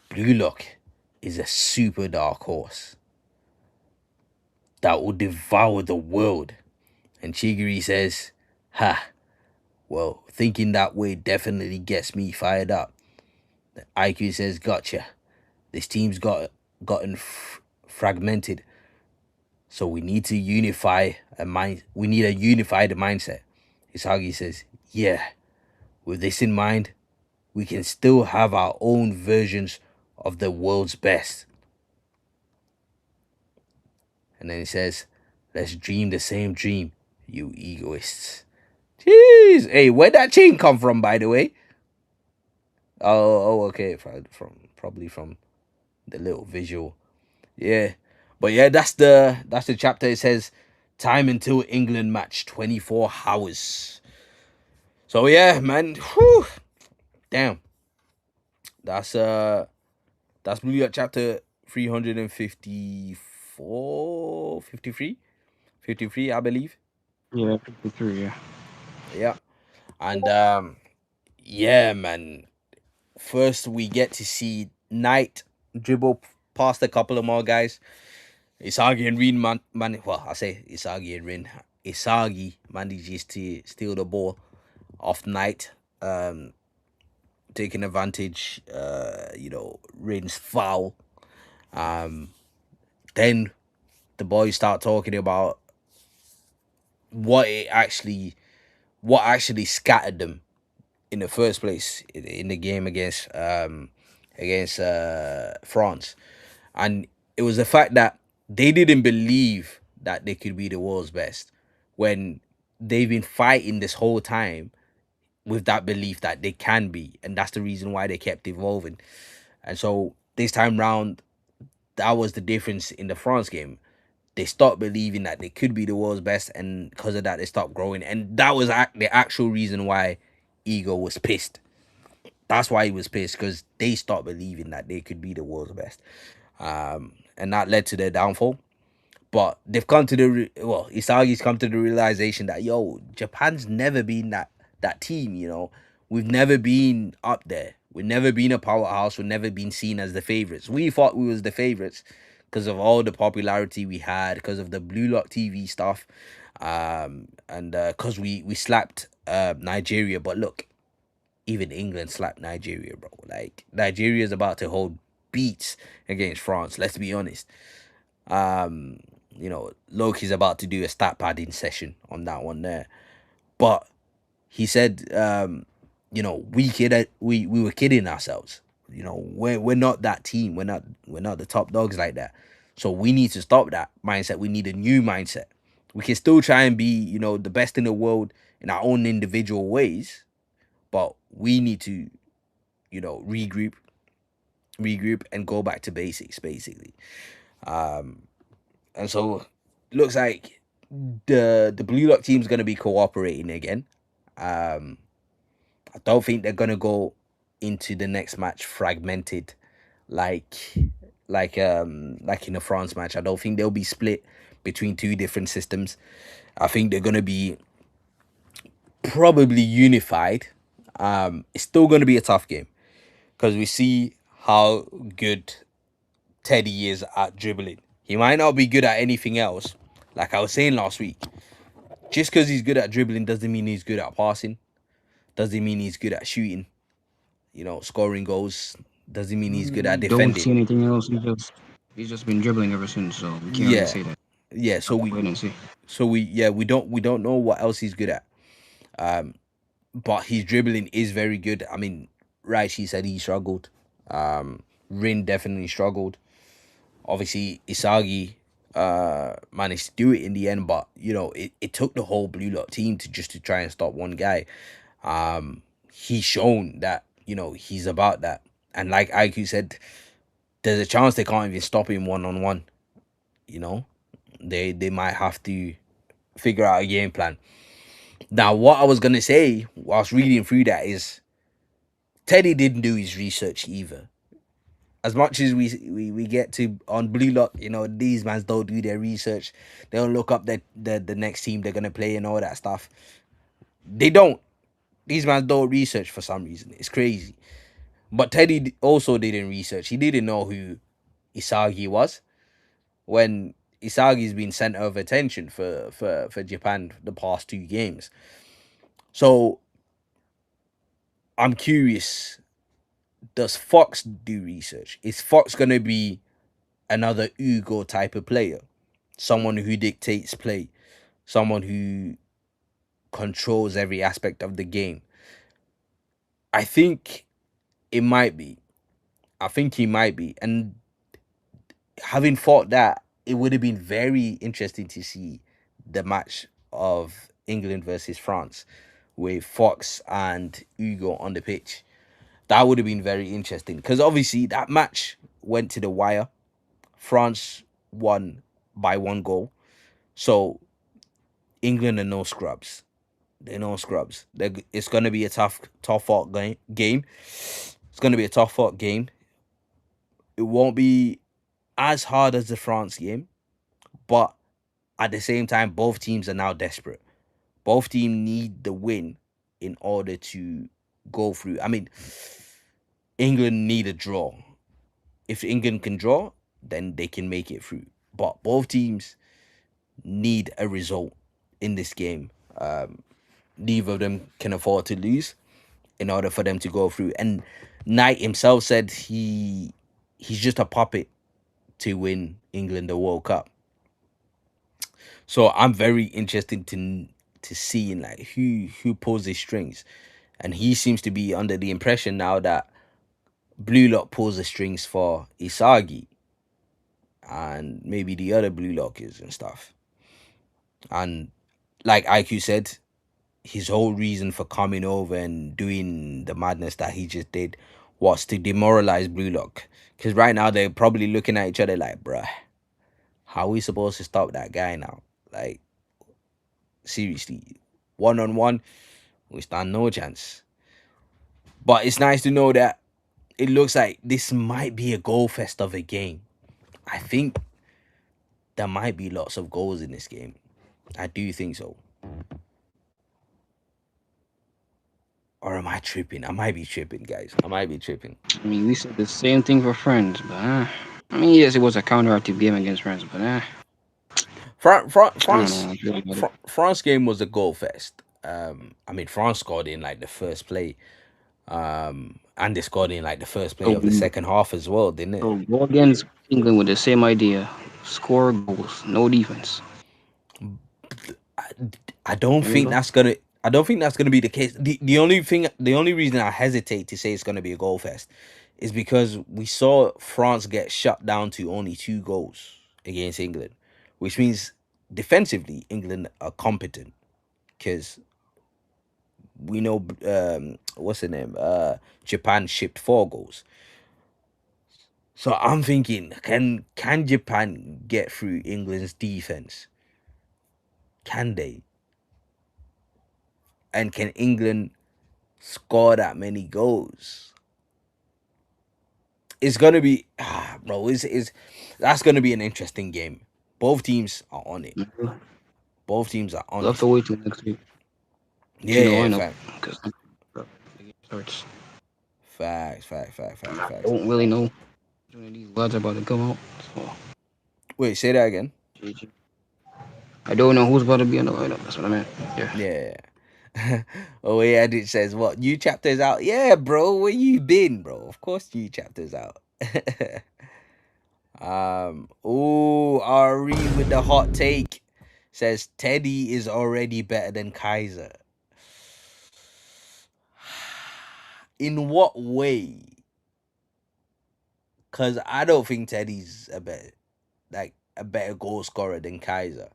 "Blue Lock is a super dark horse that will devour the world." And Chigiri says, "Ha, well, thinking that way definitely gets me fired up." IQ says, "Gotcha. This team's gotten fragmented, so we need to unify a mind. We need a unified mindset." Isagi says, "Yeah, with this in mind, we can still have our own versions of the world's best." And then he says, "Let's dream the same dream, you egoists." Jeez, hey, where'd that chain come from, by the way? Okay, probably from the little visual. Yeah, but yeah, that's the chapter. It says, "Time until England match, 24 hours." So yeah, man, whew, damn, that's Blue Yacht chapter 354, 53, 53, I believe. Yeah, 53. Yeah. Yeah, and yeah, man. First, we get to see Knight dribble past a couple of more guys. Isagi and Rin well, I say Isagi and Rin. Isagi manages to steal the ball off Knight, taking advantage, Rin's foul. Then the boys start talking about what actually scattered them in the first place in the game against France, and it was the fact that they didn't believe that they could be the world's best when they've been fighting this whole time with that belief that they can be, and that's the reason why they kept evolving. And so this time round, that was the difference in the France game. They stopped believing that they could be the world's best, and because of that, they stopped growing. And that was the actual reason why Ego was pissed. That's why he was pissed, because they stopped believing that they could be the world's best. And that led to their downfall. But they've come to Isagi's come to the realization that, yo, Japan's never been that team, you know. We've never been up there. We've never been a powerhouse. We've never been seen as the favorites. We thought we was the favorites because of all the popularity we had, because of the Blue Lock TV stuff, and because we slapped Nigeria. But look, even England slapped Nigeria, bro. Like, Nigeria is about to hold beats against France. Let's be honest. Loki's about to do a stat padding session on that one there. But he said, we were kidding ourselves. You know, we're not that team. We're not the top dogs like that. So we need to stop that mindset. We need a new mindset. We can still try and be, the best in the world in our own individual ways, but we need to, regroup and go back to basics, basically. And so looks like the Blue Lock team's gonna be cooperating again. I don't think they're gonna go into the next match fragmented like in the France match. I don't think they'll be split between two different systems. I think they're gonna be probably unified. It's still gonna be a tough game because we see how good Teddy is at dribbling. He might not be good at anything else. Like I was saying last week, just because he's good at dribbling doesn't mean he's good at passing. Doesn't mean he's good at shooting. Scoring goals doesn't mean he's good at defending. Don't see anything else. He's just been dribbling ever since, so we can't really say that. Yeah, so we wait and see. we don't know what else he's good at. But his dribbling is very good. I mean, Raichi said he struggled. Rin definitely struggled. Obviously, Isagi managed to do it in the end, but it took the whole Blue Lock team to try and stop one guy. He's shown that he's about that, and like IQ said, there's a chance they can't even stop him one-on-one. They might have to figure out a game plan. Now, what I was gonna say whilst reading through that is Teddy didn't do his research either. as much as we get to on Blue Lock, you know, these mans don't do their research. They don't look up the next team they're gonna play and all that stuff. They don't. These mans don't research for some reason. It's crazy. But Teddy also didn't research. He didn't know who Isagi was when Isagi's been center of attention for Japan the past 2 games. So I'm curious, does Fox do research? Is Fox gonna be another Ugo type of player? Someone who dictates play, someone who controls every aspect of the game. I think it might be. I think he might be. And having thought that, it would have been very interesting to see the match of England versus France with Fox and Ugo on the pitch. That would have been very interesting because obviously that match went to the wire. France won by 1 goal. So England are no scrubs. They're no scrubs. It's going to be a tough fought game. It's going to be a tough fought game. It won't be as hard as the France game, but at the same time, both teams are now desperate. Both teams need the win in order to go through. I mean, England need a draw. If England can draw, then they can make it through. But both teams need a result in this game. Neither of them can afford to lose in order for them to go through. And Knight himself said he's just a puppet to win England the World Cup. So I'm very interested to see like who pulls the strings. And he seems to be under the impression now that Blue Lock pulls the strings for Isagi and maybe the other Blue Lockers and stuff. And like IQ said, his whole reason for coming over and doing the madness that he just did was to demoralize Blue Lock. Because right now they're probably looking at each other like, bruh, how are we supposed to stop that guy now? Like, seriously, 1-on-1, we stand no chance. But it's nice to know that it looks like this might be a goal fest of a game. I think there might be lots of goals in this game. I do think so. Or am I tripping? I might be tripping, guys. I might be tripping. I mean, we said the same thing for France, but I mean, yes, it was a counteractive game against France, but France game was a goal fest. I mean, France scored in like the first play, and they scored in like the first play of the second half as well, didn't it? So go against England with the same idea: score goals, no defense. I don't think that's gonna be the case. The only reason I hesitate to say it's gonna be a goal fest is because we saw France get shut down to only 2 goals against England, which means defensively England are competent because we know what's the name? Japan shipped 4 goals. So I'm thinking, can Japan get through England's defense? Can they? And can England score that many goals? It's gonna be, bro. That's gonna be an interesting game. Both teams are on it. Both teams are on We'll have to wait till next week. Yeah, Facts. Facts. I don't really know when these lads are about to come out. So. Wait, say that again. I don't know who's about to be on the lineup. That's what I meant. Yeah. Oh yeah, it says what new chapters out. Yeah, bro, where you been, bro? Of course, new chapters out. Ari with the hot take says Teddy is already better than Kaiser. In what way? Cause I don't think Teddy's a better goal scorer than Kaiser,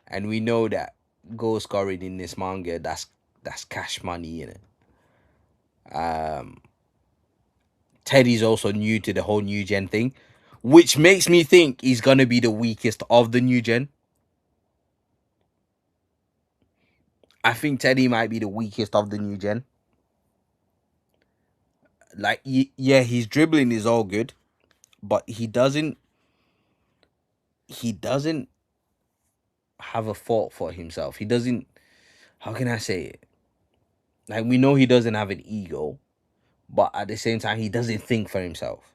and we know that goal scoring in this manga that's cash money in it. Teddy's also new to the whole new gen thing, which makes me think he's gonna be the weakest of the new gen. I think Teddy might be the weakest of the new gen. Like, yeah, his dribbling is all good. but he doesn't have a fault for himself. He doesn't, how can I say it? Like, we know he doesn't have an ego, but at the same time, he doesn't think for himself.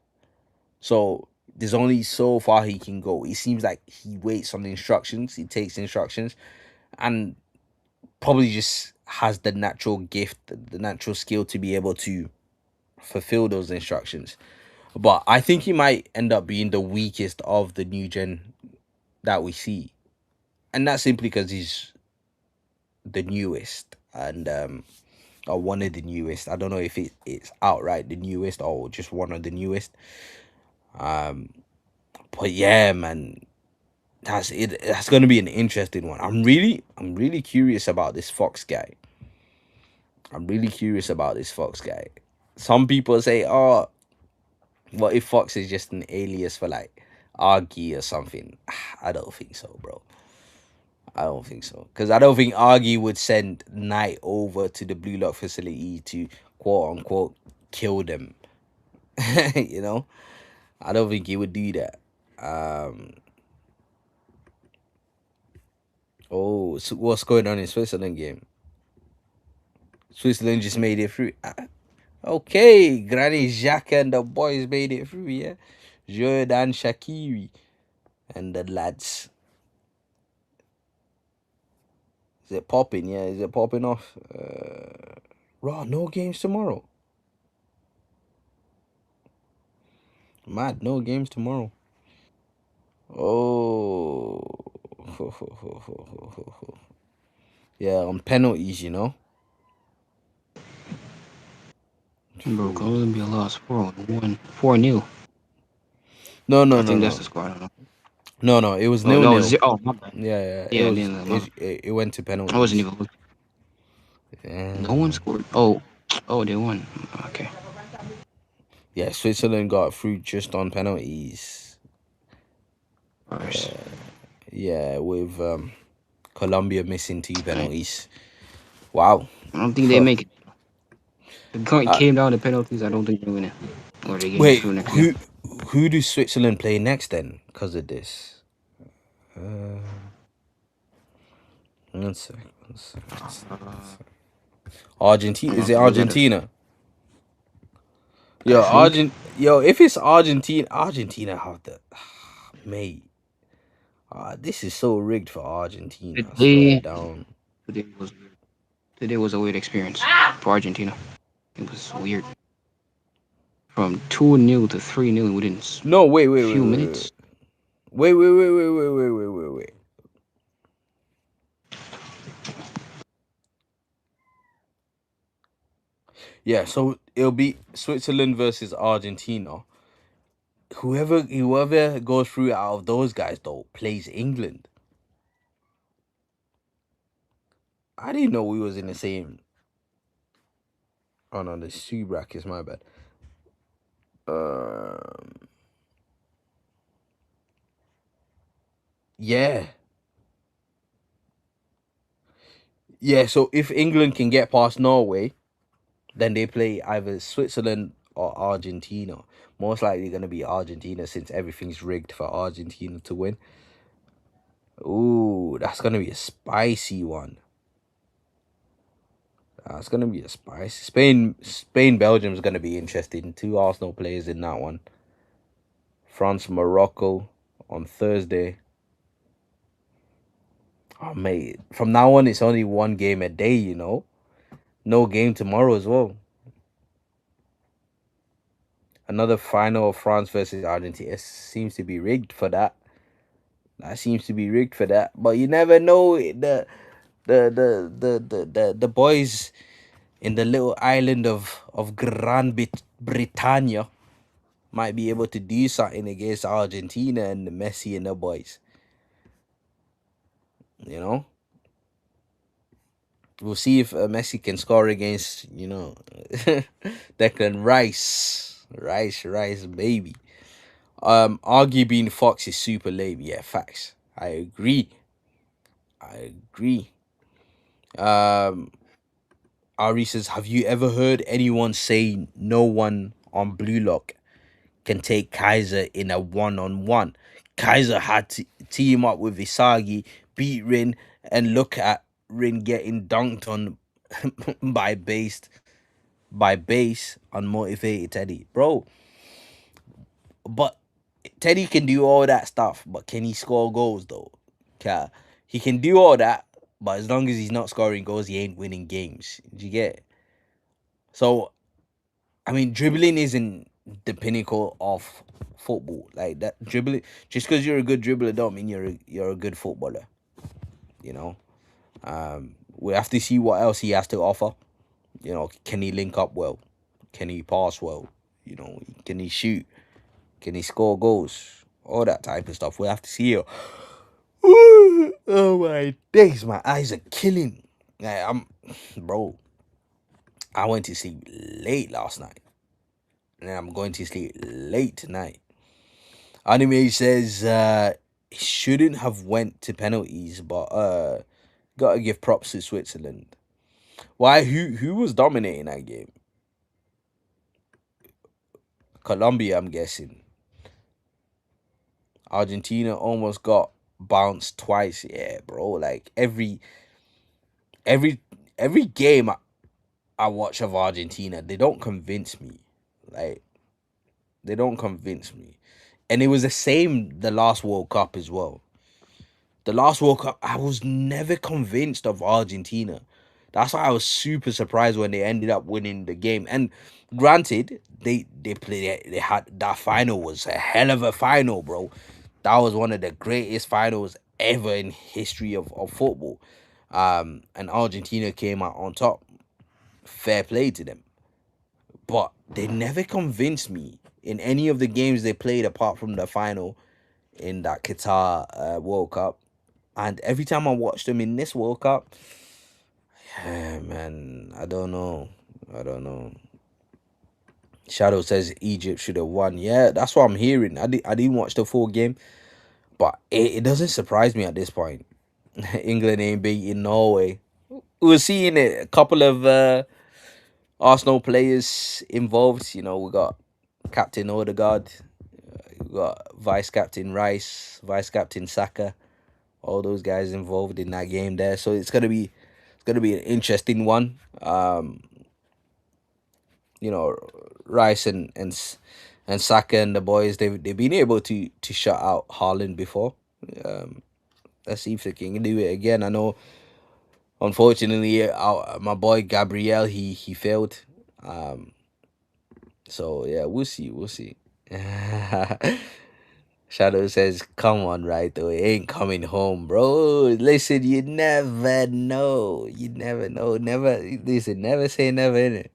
So there's only so far he can go. It seems like he waits on the instructions, he takes instructions, and probably just has the natural gift, the natural skill to be able to fulfill those instructions. But I think he might end up being the weakest of the new gen that we see. And that's simply because he's the newest and or one of the newest. I don't know if it's outright the newest or just one of the newest. But yeah, man, that's it. That's gonna be an interesting one. I'm really curious about this Fox guy. Some people say, oh, what if Fox is just an alias for like Argy or something? I don't think so, bro. I don't think so. Because I don't think Argy would send Knight over to the Blue Lock facility to quote unquote kill them. You know? I don't think he would do that. Oh, so what's going on in Switzerland game? Switzerland just made it through. Okay, Granny Xhaka and the boys made it through, yeah? Jordan Shaqiri and the lads. Is it popping? Yeah, is it popping off? Raw, no games tomorrow. Mad, no games tomorrow. Oh. Yeah, on penalties, you know. Bro, Colombia lost 4-0. No. I think that's the score. I don't know. No, it was Oh, 0-0. oh, my bad. Yeah. Yeah, It went to penalties. I wasn't even looking. Yeah. No one scored. Oh, they won. Okay. Yeah, Switzerland got through just on penalties. Yeah, with Colombia missing 2 penalties. Wow. I don't think they make it. It came down to penalties. I don't think they're winning. Or they Wait, through next year. who do Switzerland play next then? Because of this. One sec. Argentina. Is it Argentina? Yo, if it's Argentina have the mate. This is so rigged for Argentina. I swear down. Today was a weird experience for Argentina. It was weird. From 2-0 to 3-0 within a few minutes. Wait. Yeah, so it'll be Switzerland versus Argentina. Whoever goes through out of those guys though plays England. I didn't know we was in the same. Oh no, the 2 brackets. My bad. Yeah. Yeah, so if England can get past Norway, then they play either Switzerland or Argentina. Most likely going to be Argentina since everything's rigged for Argentina to win. Ooh, that's going to be a spicy one. That's going to be a spicy. Spain, Belgium is going to be interesting. 2 Arsenal players in that one. France, Morocco on Thursday. Oh, mate. From now on, it's only 1 game a day, you know. No game tomorrow as well. Another final of France versus Argentina. It seems to be rigged for that. But you never know. The boys in the little island of Gran Britannia might be able to do something against Argentina and Messi and the boys. You know? We'll see if Messi can score against, Declan Rice. Rice, baby. Argy being Fox is super lame. Yeah, facts. I agree. Ari says, have you ever heard anyone say no one on Blue Lock can take Kaiser in a one-on-one. Kaiser had to team up with Isagi, beat Rin, and look at Rin getting dunked on by base unmotivated Teddy. Bro, but Teddy can do all that stuff, but can he score goals though? He can do all that, but as long as he's not scoring goals, he ain't winning games. Do you get it? So, I mean, dribbling isn't the pinnacle of football. Like that dribbling, just because you're a good dribbler, don't mean you're a good footballer. You know, we have to see what else he has to offer. You know, can he link up well? Can he pass well? You know, can he shoot? Can he score goals? All that type of stuff. We have to see it. Oh my days, my eyes are killing. Bro, I went to sleep late last night. And I'm going to sleep late tonight. Anime says he shouldn't have went to penalties, but gotta give props to Switzerland. Why? Who was dominating that game? Colombia, I'm guessing. Argentina almost got bounced twice. Yeah, bro. Like every game I watch of Argentina, they don't convince me. Like they don't convince me. And it was the same the last World Cup as well. The last World Cup, I was never convinced of Argentina. That's why I was super surprised when they ended up winning the game. And granted, they had that final was a hell of a final, bro. That was one of the greatest finals ever in history of football. And Argentina came out on top. Fair play to them. But they never convinced me in any of the games they played apart from the final in that Qatar World Cup. And every time I watched them in this World Cup, yeah, man, I don't know. Shadow says Egypt should have won. Yeah, that's what I'm hearing. I didn't watch the full game, but it doesn't surprise me at this point. England ain't beating Norway. We're seeing a couple of Arsenal players involved. You know, we got Captain Odegaard, we got Vice Captain Rice, Vice Captain Saka. All those guys involved in that game there, so it's gonna be an interesting one. You know, Rice and Saka and the boys, they've been able to shut out Haaland before. Let's see if they can do it again. I know, unfortunately, my boy Gabriel he failed. So yeah, we'll see. Shadow says, come on, Raito, it ain't coming home, bro. Listen, you never know. Never say never, innit?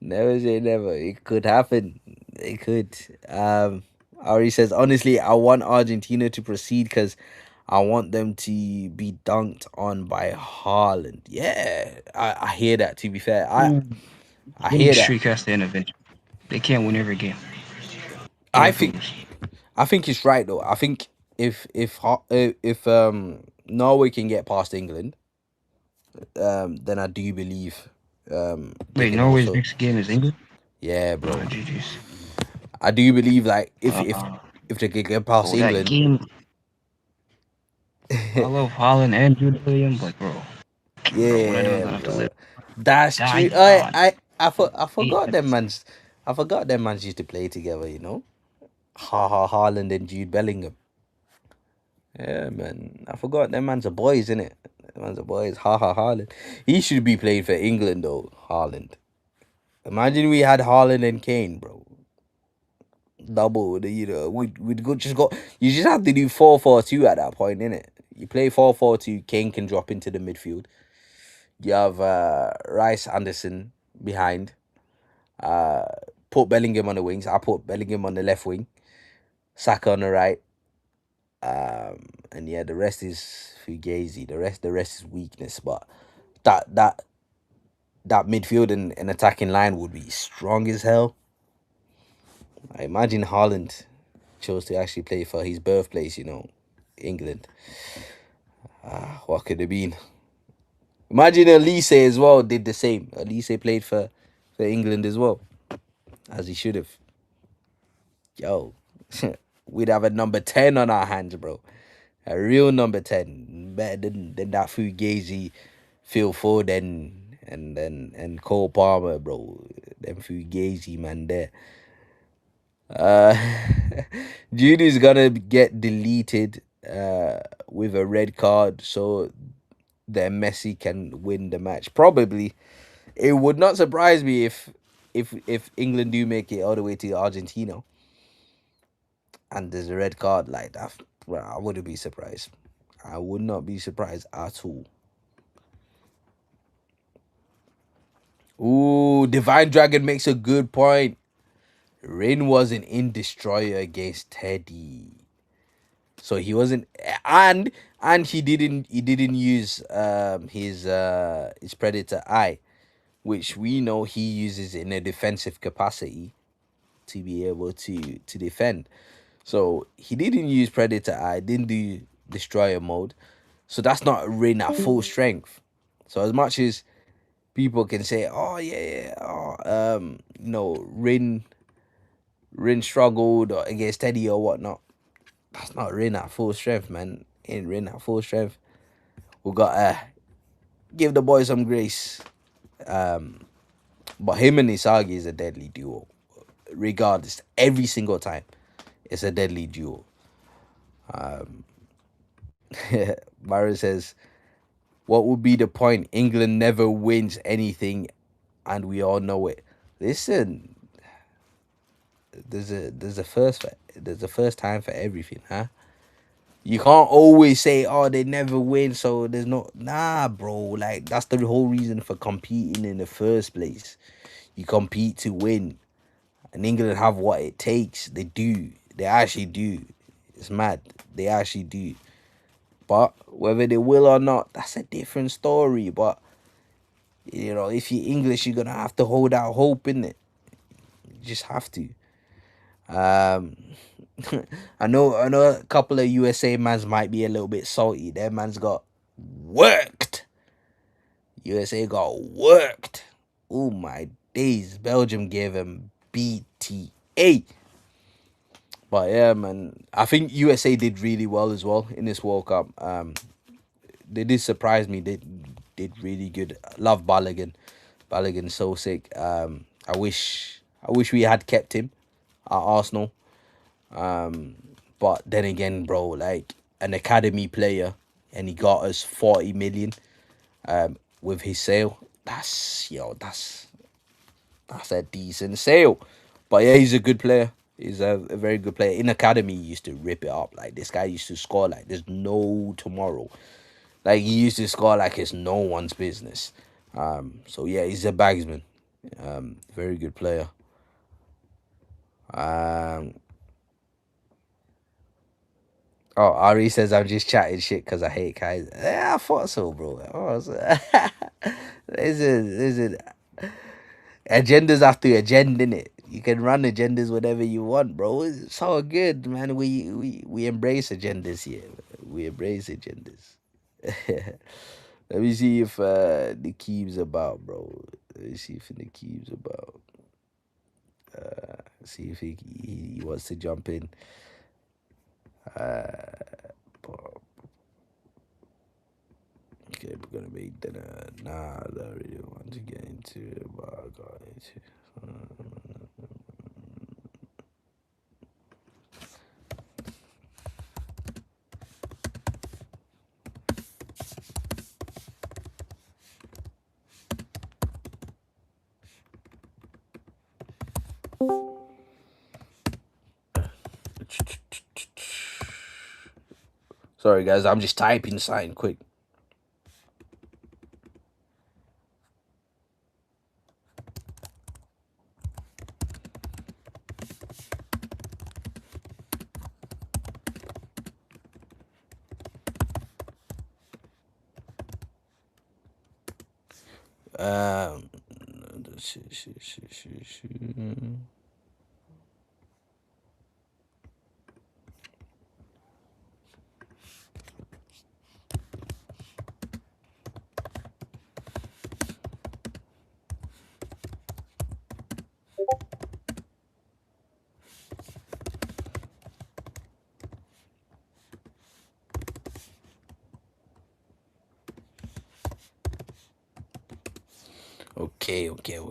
Never say never. It could happen. It could. Ari says, honestly, I want Argentina to proceed because I want them to be dunked on by Haaland. Yeah, I hear that, to be fair. I hear that. Streak has to end eventually. They can't win every game. I think it's right though. I think if Norway can get past England, then I do believe Wait, Norway's next game is England? Yeah, bro. Oh, GG's. I do believe like if they could get past that England. Game, I love Holland and Jude Williams, but bro, Yeah, bro. That's true. I forgot them mans. I forgot them mans used to play together. You know, Haaland and Jude Bellingham. Yeah, man. I forgot them man's are boys, innit? Them man's are boys. Haaland. He should be playing for England though. Haaland. Imagine we had Haaland and Kane, bro. Double, you know, we'd go just go. You just have to do 4-4-2 at that point, innit? You play 4-4-2. Kane can drop into the midfield. You have Rice, Anderson behind. Put Bellingham on the wings. I put Bellingham on the left wing. Saka on the right. And yeah, the rest is Fugazi. The rest is weakness. But that midfield and attacking line would be strong as hell. I imagine Haaland chose to actually play for his birthplace, you know, England. What could it have been? Imagine Elise as well did the same. Elise played for England as well, as he should have. Yo, we'd have a number 10 on our hands, bro. A real number 10. Better than that Fugazi, Phil Foden, and Cole Palmer, bro. Them Fugazi, man, there. Judy's gonna get deleted with a red card so that Messi can win the match. Probably. It would not surprise me if England do make it all the way to Argentina and there's a red card like that. Well, I wouldn't be surprised. I would not be surprised at all. Ooh, Divine Dragon makes a good point. Rin wasn't in Destroyer against Teddy, so he wasn't, and he didn't use his Predator Eye, which we know he uses in a defensive capacity to be able to defend. So he didn't use Predator Eye, didn't do Destroyer mode, so that's not Rin at full strength. So as much as people can say, oh yeah, Rin struggled against Teddy or whatnot, that's not Rin at full strength, man. Ain't Rin at full strength. We gotta give the boy some grace. But him and Isagi is a deadly duo. Regardless, every single time, it's a deadly duo. Myra says, what would be the point? England never wins anything and we all know it. Listen, there's a first time for everything, huh? You can't always say, oh, they never win, so there's no... Nah, bro. Like, that's the whole reason for competing in the first place. You compete to win. And England have what it takes. They do. They actually do. It's mad. They actually do. But whether they will or not, that's a different story. But, you know, if you're English, you're going to have to hold out hope, innit? You just have to. I know a couple of USA mans might be a little bit salty. Their man's got worked. USA got worked. Oh my days. Belgium gave him BTA. But yeah, man, I think USA did really well as well in this World Cup. They did surprise me. They did really good. Love Balogun. Balogun's so sick. I wish we had kept him at Arsenal. But then again, bro, like an academy player, and he got us 40 million with his sale. That's a decent sale. But yeah, he's a good player. He's a very good player. In academy, he used to rip it up. Like, this guy used to score like there's no tomorrow. Like, he used to score like it's no one's business. So yeah, he's a bagsman. Very good player. Oh, Ari says I'm just chatting shit because I hate Kaiser. Yeah, I thought so, bro. Listen. Agendas after agenda, innit? You can run agendas whatever you want, bro. It's all good, man. We embrace agendas here. We embrace agendas. Let me see if Nakeem's about, bro. Let me see if Nakeem's about. See if he wants to jump in. Okay, we're gonna make dinner. Nah, I don't really want to get into it, but I got into Sorry, guys, I'm just typing something quick. Okay. Okay.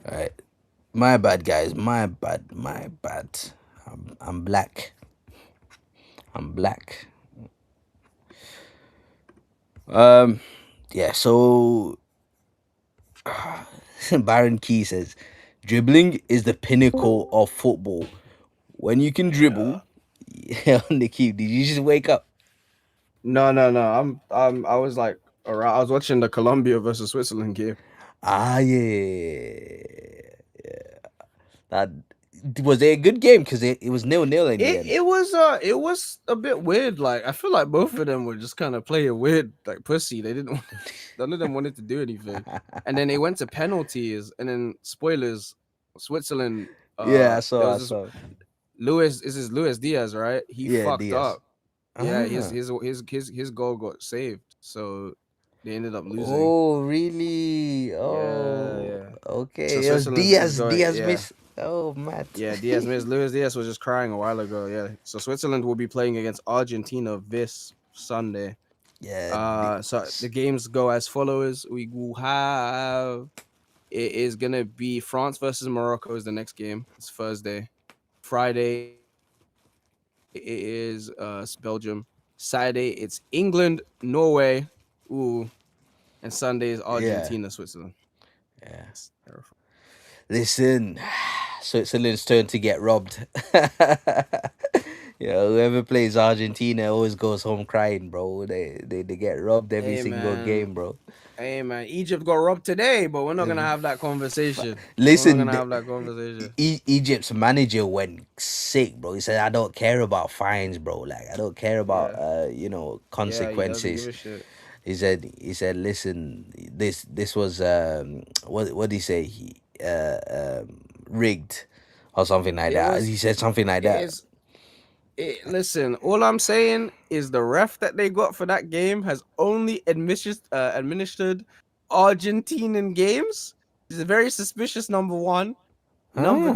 All right. My bad, guys. My bad. I'm black. Yeah. So Baron Key says, dribbling is the pinnacle of football. When you can dribble, on the key. Did you just wake up? No. I was like around. I was watching the Colombia versus Switzerland game. Ah, yeah. That was it a good game because it was 0-0 in the end. It was a bit weird. Like I feel like both of them were just kind of playing weird, like pussy. They didn't. None of them wanted to do anything, and then they went to penalties. And then spoilers, Switzerland. Yeah, I there saw. was this Luis. This is Luis Diaz, right? He fucked Diaz. up. Yeah, Ah. his goal got saved, so they ended up losing. Oh, really? Oh, Yeah. okay. So It was Switzerland is Diaz yeah. missed. Oh, Matt. Yeah, Diaz missed. Luis Diaz was just crying a while ago. Yeah. So Switzerland will be playing against Argentina this Sunday. Yeah. So the games go as follows. We will have it is gonna be France versus Morocco is the next game. It's Thursday. Friday it is Belgium. Saturday it's England, Norway. Ooh. And Sunday is Argentina, Switzerland. Yeah. It's terrifying. Listen, Switzerland's turn to get robbed. Yeah, whoever plays Argentina always goes home crying, bro. They get robbed every single game, bro. Hey man, Egypt got robbed today, but we're not gonna have that conversation. Listen, we're not gonna have that conversation. Egypt's manager went sick, bro. He said, "I don't care about fines, bro. Like, I don't care about consequences." Yeah, he doesn't give a shit. He said, listen, this was what did he say? He rigged or something like that. He said something like that. Listen, all I'm saying is the ref that they got for that game has only administered Argentinian games. He's a very suspicious number one. Number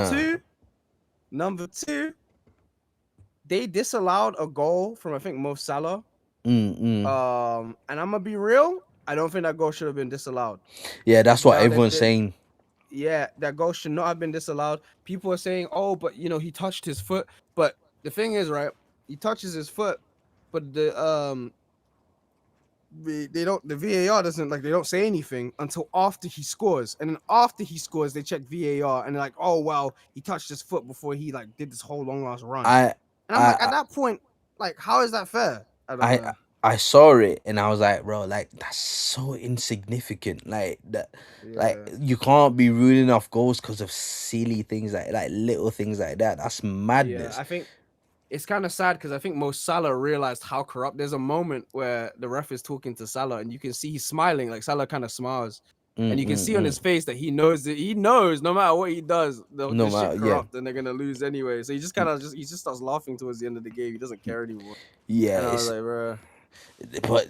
two, they disallowed a goal from I think Mo Salah. And I'm gonna be real, I don't think that goal should have been disallowed. Yeah, that's what everyone's saying. Yeah, that goal should not have been disallowed. People are saying, "Oh, but he touched his foot." But the thing is, right? He touches his foot, but the VAR doesn't they don't say anything until after he scores, and then after he scores, they check VAR and they're like, "Oh, well, he touched his foot before he did this whole long ass run." And I'm like, at that point, how is that fair? I saw it and I was like, bro, that's so insignificant. You can't be ruling off goals because of silly things like little things like that. That's madness. Yeah, I think it's kind of sad because I think Mo Salah realized how corrupt. There's a moment where the ref is talking to Salah and you can see he's smiling, Salah kind of smiles. And you can see on his face that he knows no matter what he does, the shit corrupt and they're gonna lose anyway. So he just he just starts laughing towards the end of the game. He doesn't care anymore. Yeah, and I was like, bro. But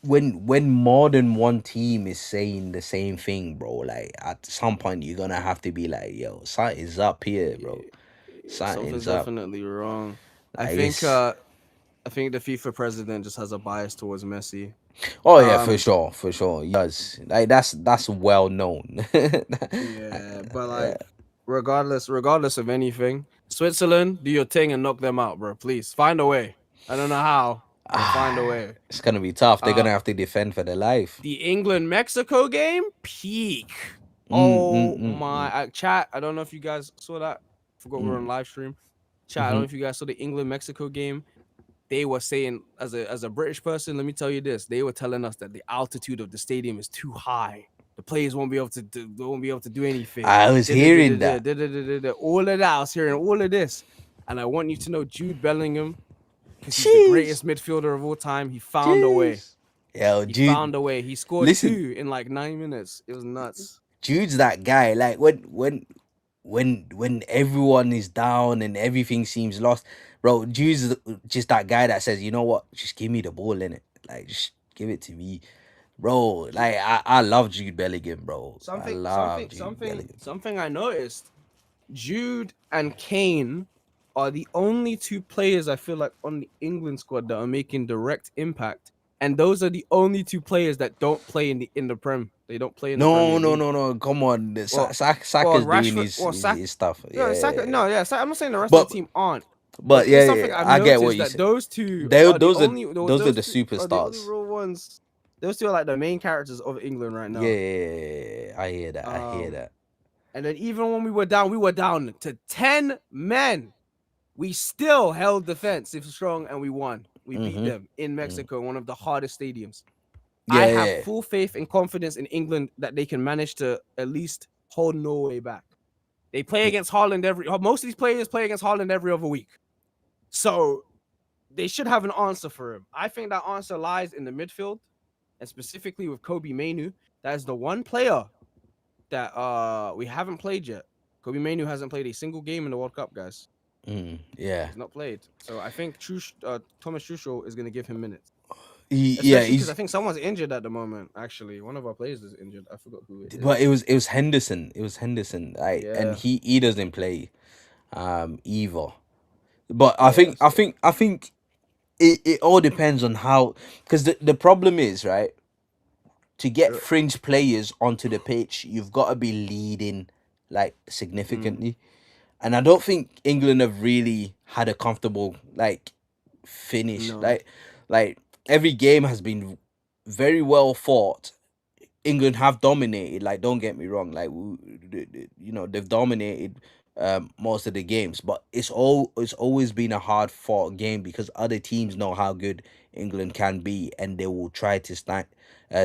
when more than one team is saying the same thing, bro, at some point you're gonna have to be like, yo, something's up here, bro. Something's definitely wrong. I think the FIFA president just has a bias towards Messi. Oh yeah, for sure. He does. That's well known. Yeah, but regardless of anything, Switzerland, do your thing and knock them out, bro. Please find a way. I don't know how. Find a way. It's gonna be tough. They're gonna have to defend for their life. The England-Mexico game, peak. My chat. I don't know if you guys saw that. Forgot we were on live stream. Chat. I don't know if you guys saw the England-Mexico game. They were saying, as a British person, let me tell you this. They were telling us that the altitude of the stadium is too high. The players won't be able to do anything. I was hearing that. All of that. I was hearing all of this. And I want you to know Jude Bellingham, because he's the greatest midfielder of all time. He found a way. Yo, Jude, he found a way. He scored 2 in 9 minutes. It was nuts. Jude's that guy. When everyone is down and everything seems lost, bro, Jude's just that guy that says, you know what, just give me the ball, innit? Just give it to me, bro. I love Jude Bellingham, bro. Something I noticed Jude and Kane are the only two players I feel like on the England squad that are making direct impact, and those are the only two players that don't play in the Prem. They don't play in the Premier League. No. Come on, Well, Saka's doing Rashford, his stuff. no, Yeah, Saka, no, yeah, I'm not saying the rest but of the team aren't. but It's yeah, something I've I get what noticed you that said. those two They, are the those are only those are the two are the only superstars. real ones. Those two are like the main characters of England right now. Yeah, I hear that. I hear that. And then even when we were down to 10 men. We still held defensive strong and we won. We beat them in Mexico, one of the hardest stadiums. I have full faith and confidence in England that they can manage to at least hold Norway back. They play against Holland most of these players play against Holland every other week. So they should have an answer for him. I think that answer lies in the midfield, and specifically with Kobe Mainu. That is the one player that we haven't played yet. Kobe Mainu hasn't played a single game in the World Cup, guys. Yeah, he's not played. So I think Thomas Tuchel is going to give him minutes. Yeah, because I think someone's injured at the moment. Actually, one of our players is injured. I forgot who it is. But it was Henderson. It was Henderson. And he doesn't play either. But I think it all depends on how, because the problem is, right, to get fringe players onto the pitch, you've got to be leading like significantly. And I don't think England have really had a comfortable like finish. No. Like every game has been very well fought. England have dominated. Like, don't get me wrong. Like, they've dominated most of the games, but it's always been a hard fought game because other teams know how good England can be, and they will try to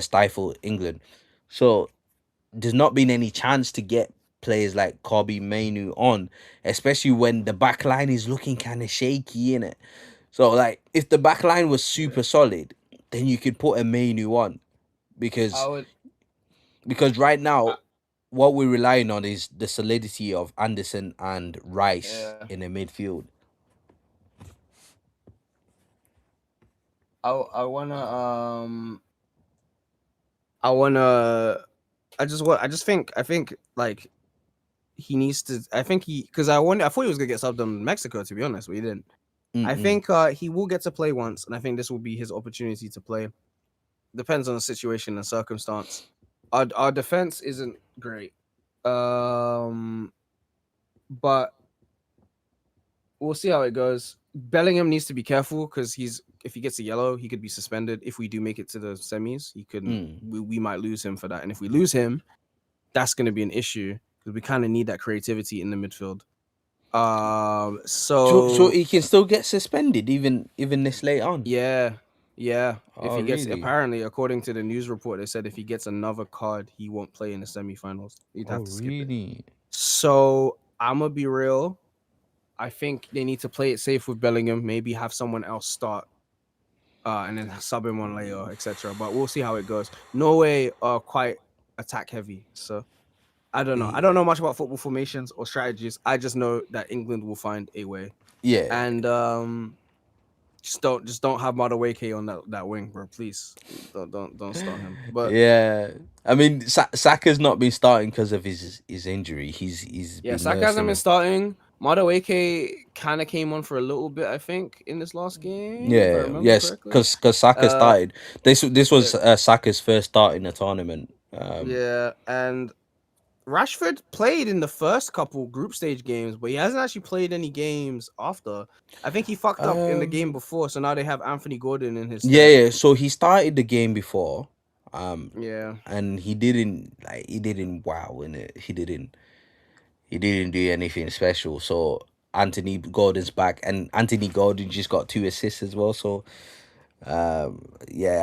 stifle England. So there's not been any chance to get players like Kobe Mainu on, especially when the back line is looking kind of shaky, innit? So, like, if the back line was super solid, then you could put a Mainu on, because right now, what we're relying on is the solidity of Anderson and Rice in the midfield. I think like he needs to. I think because I thought he was gonna get subbed on Mexico, to be honest, but he didn't. I think he will get to play once, and I think this will be his opportunity to play. Depends on the situation and circumstance. Our defense isn't great, but we'll see how it goes. Bellingham needs to be careful because if he gets a yellow, he could be suspended. If we do make it to the semis, he could we might lose him for that. And if we lose him, that's going to be an issue because we kind of need that creativity in the midfield. So he can still get suspended even this late on. Yeah. Oh, if he gets really? apparently, according to the news report, they said if he gets another card, he won't play in the semifinals. He'd have to skip it. So I'm gonna be real. I think they need to play it safe with Bellingham. Maybe have someone else start, and then sub him on later, etc. But we'll see how it goes. Norway are quite attack heavy, so I don't know. I don't know much about football formations or strategies. I just know that England will find a way. Yeah, and just don't have Madueke on that wing, bro. Please don't start him. But yeah, I mean, Saka's not been starting because of his injury. He's been Saka hasn't been starting. Madueke kind of came on for a little bit, I think, in this last game. Yes, because Saka started. This was Saka's first start in the tournament. And Rashford played in the first couple group stage games, but he hasn't actually played any games after. I think he fucked up in the game before, so now they have Anthony Gordon in his stead. Yeah. So he started the game before, and he didn't wow in it. He didn't do anything special. So Anthony Gordon's back, and Anthony Gordon just got 2 assists as well. So I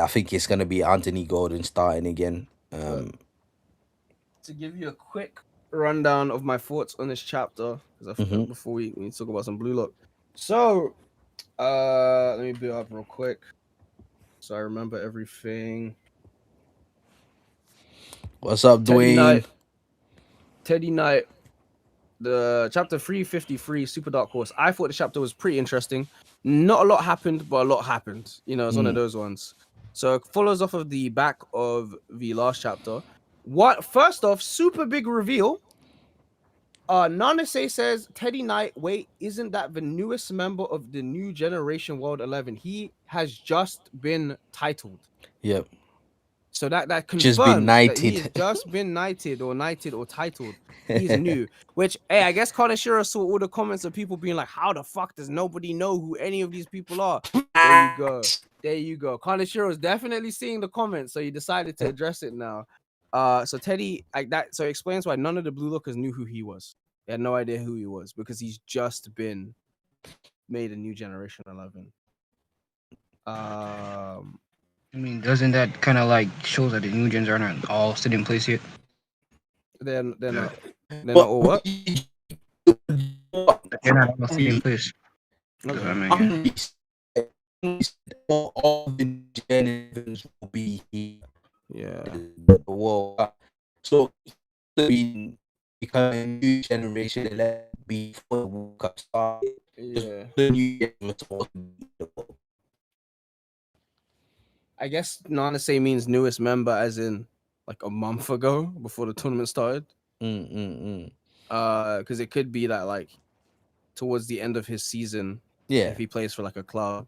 think it's gonna be Anthony Gordon starting again. To give you a quick rundown of my thoughts on this chapter, because I forgot before we need to talk about some Blue Lock. So, let me build up real quick so I remember everything. What's up, Dwayne? Teddy Knight, the chapter 353, Super Dark Horse. I thought the chapter was pretty interesting. Not a lot happened, but a lot happened. It's one of those ones. So it follows off of the back of the last chapter. First off, super big reveal. Nanase says Teddy Knight. Wait, isn't that the newest member of the new generation World 11? He has just been titled. Yep. So that confirms Just been that he's knighted. just been knighted or titled. He's new. Which, hey, I guess Kaneshiro saw all the comments of people being like, "How the fuck does nobody know who any of these people are?" There you go. There you go. Kaneshiro is definitely seeing the comments, so he decided to address it now. So Teddy, like that, so it explains why none of the Blue Lookers knew who he was. They had no idea who he was because he's just been made a new generation 11. I mean, doesn't that kind of like show that the new gens are not all still in place yet? They're not. They're not all what? They're not all still in place. Okay. I mean, All the generations will be here. Yeah. Well, so because a new generation 11 before the World Cup started, Yeah. the new generation was supposed to be the World. I guess Nanase means newest member, as in like a month ago before the tournament started. Because it could be that like towards the end of his season, Yeah. if he plays for like a club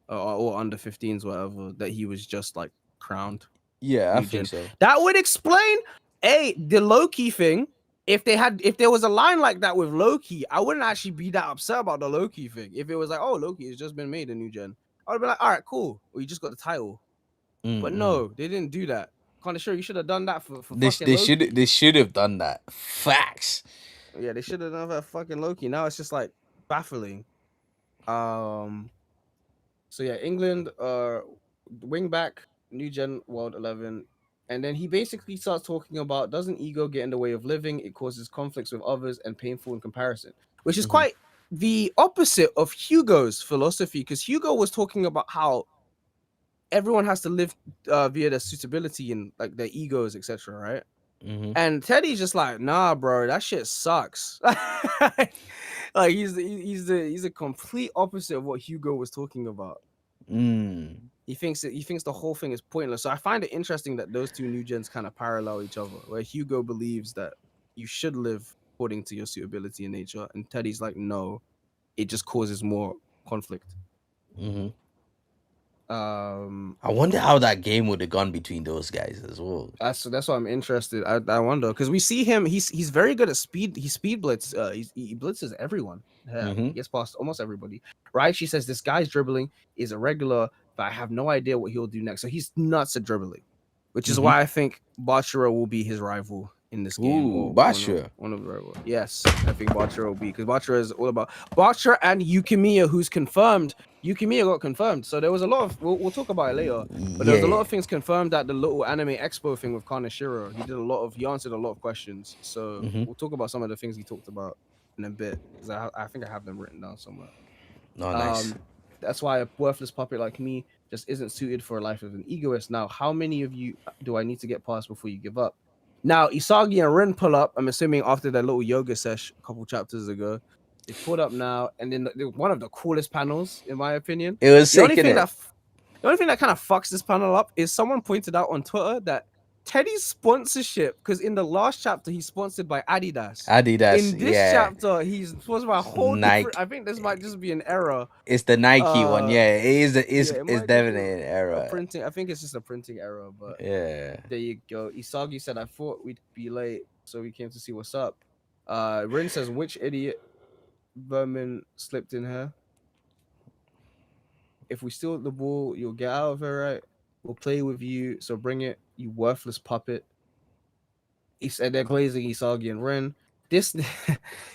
or under 15s, whatever, that he was just like crowned. Yeah, I new think gen. so. That would explain the Loki thing. If there was a line like that with Loki, I wouldn't actually be that upset about the Loki thing. If it was like, oh, Loki has just been made a new gen, I would be like, all right, cool. Well, you just got the title. But no, they didn't do that. Kind of sure you should have done that for fucking Loki. They should have done that. Facts. Yeah, they should have done that fucking Loki. Now it's just like baffling. So yeah, England, wing back, new gen World 11. And then he basically starts talking about, doesn't ego get in the way of living? It causes conflicts with others and painful in comparison, which is quite the opposite of Hugo's philosophy. Because Hugo was talking about how everyone has to live via their suitability and like their egos, etc. Right? And Teddy's just like, nah, bro, that shit sucks. Like he's the complete opposite of what Hugo was talking about. He thinks the whole thing is pointless. So I find it interesting that those two new gens kind of parallel each other, where Hugo believes that you should live according to your suitability in nature, and Teddy's like, no, it just causes more conflict. I wonder how that game would have gone between those guys as well. That's why I'm interested. I wonder, because we see him. He's very good at speed. He speed blitz. He blitzes everyone. He gets past almost everybody. Right? She says this guy's dribbling is irregular, but I have no idea what he'll do next. So he's nuts at dribbling, which is why I think Bachira will be his rival in this game. Ooh, Bachira. One of the rivals. Yes, I think Bachira will be, because Bachira is all about Bachira and Yukimiya, who's confirmed. Yukimiya got confirmed, so there was a lot of. We'll talk about it later, but there was a lot of things confirmed at the little anime expo thing with Kaneshiro. He answered a lot of questions, so we'll talk about some of the things he talked about in a bit, because I think I have them written down somewhere. Oh, nice. That's why a worthless puppet like me just isn't suited for a life of an egoist. Now, how many of you do I need to get past before you give up? Now, Isagi and Rin pull up, I'm assuming after their little yoga sesh a couple chapters ago. They pulled up now, and then one of the coolest panels, in my opinion. It was the sick, the only thing that kind of fucks this panel up is someone pointed out on Twitter that Teddy's sponsorship, because in the last chapter he's sponsored by Adidas. In this chapter he's sponsored by a whole different. I think this might just be an error. It's the Nike one, yeah. It's definitely an error. Printing. I think it's just a printing error, but yeah. There you go. Isagi said, "I thought we'd be late, so we came to see what's up." Rin says, "Which idiot vermin slipped in here? If we steal the ball, you'll get out of here, right? We'll play with you, so bring it, you worthless puppet." He said they're glazing Isagi and Ren. This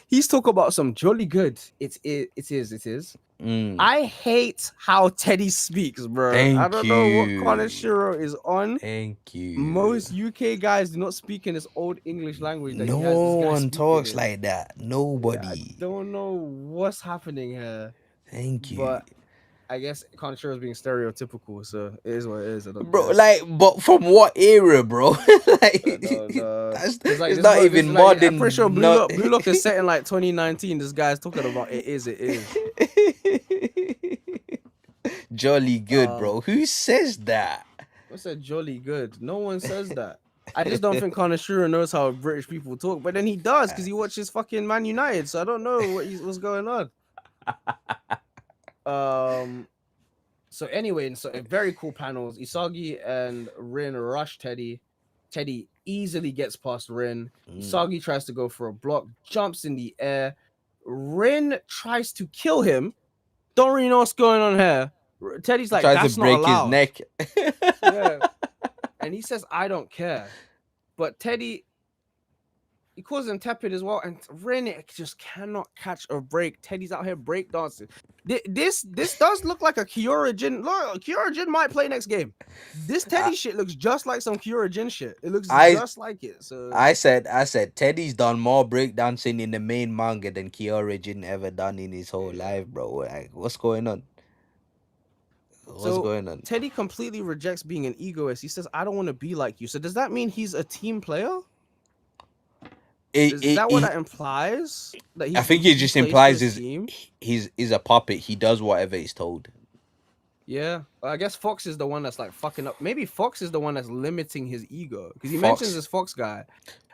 he's talking about some jolly good. It is. I hate how Teddy speaks, bro. I don't know what Kaneshiro is on. Thank you. Most UK guys do not speak in this old English language. That no one talks like that. Nobody. I don't know what's happening here. Thank you. But I guess Kaneshiro is being stereotypical, so it is what it is. Bro, but from what era, bro? It's not even modern. I'm pretty sure Blue Lock is set in like 2019. This guy's talking about it is. Jolly good, bro. Who says that? What's a jolly good? No one says that. I just don't think Konashiro knows how British people talk, but then he does because he watches fucking Man United. So I don't know what's going on. So anyway, so very cool panels. Isagi and Rin rush Teddy. Teddy easily gets past Rin. Isagi tries to go for a block, jumps in the air. Rin tries to kill him. Don't really know what's going on here. Teddy's like, tries that's to break not allowed. his neck. Yeah. And he says, I don't care. But Teddy, he calls him tepid as well. And Rin just cannot catch a break. Teddy's out here breakdancing. This does look like a Kiora Jin. Look, Kiora Jin might play next game. This Teddy shit looks just like some Kiora Jin shit. It looks just like it. So I said Teddy's done more breakdancing in the main manga than Kiora Jin ever done in his whole life, bro. Like, what's going on? What's going on? Teddy completely rejects being an egoist. He says, I don't want to be like you. So does that mean he's a team player? Is that what that implies? That I think it just implies team? he's a puppet. He does whatever he's told. Yeah, I guess Fox is the one that's like fucking up. Maybe Fox is the one that's limiting his ego because he mentions this Fox guy.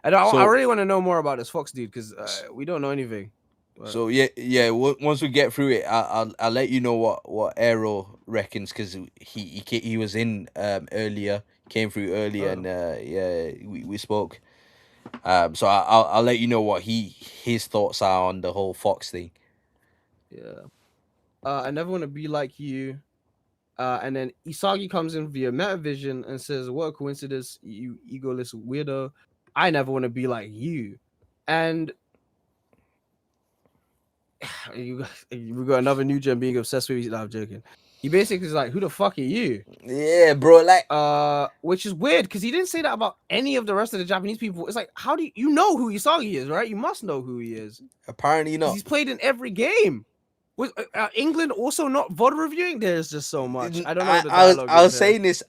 And I really want to know more about this Fox dude because we don't know anything. But... So yeah. Once we get through it, I'll let you know what Aero reckons because he was in earlier, came through earlier, and we spoke. So I'll let you know what his thoughts are on the whole Fox thing. Yeah. I never want to be like you. And then Isagi comes in via Metavision and says, what a coincidence, you egoless weirdo. I never want to be like you. And we got another new gen being obsessed with you. No, I'm joking. He basically is like, who the fuck are you? Yeah, bro. Like, which is weird because he didn't say that about any of the rest of the Japanese people. It's like, how do you know who Isagi is, right? You must know who he is. Apparently not. He's played in every game. Was England also not VOD reviewing? There's just so much. I don't know. I was saying this.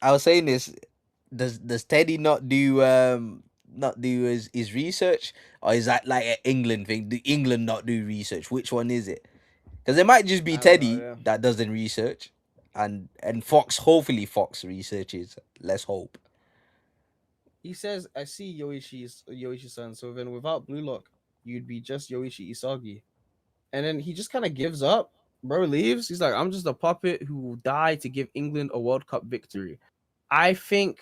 Does Teddy not do his research, or is that like an England thing? Do England not do research? Which one is it? Because it might just be Teddy that doesn't research, and Fox. Hopefully, Fox researches. Let's hope. He says, "I see Yoichi-san. So then, without Blue Lock, you'd be just Yoichi Isagi." And then he just kind of gives up. Bro leaves. He's like, I'm just a puppet who will die to give England a World Cup victory. I think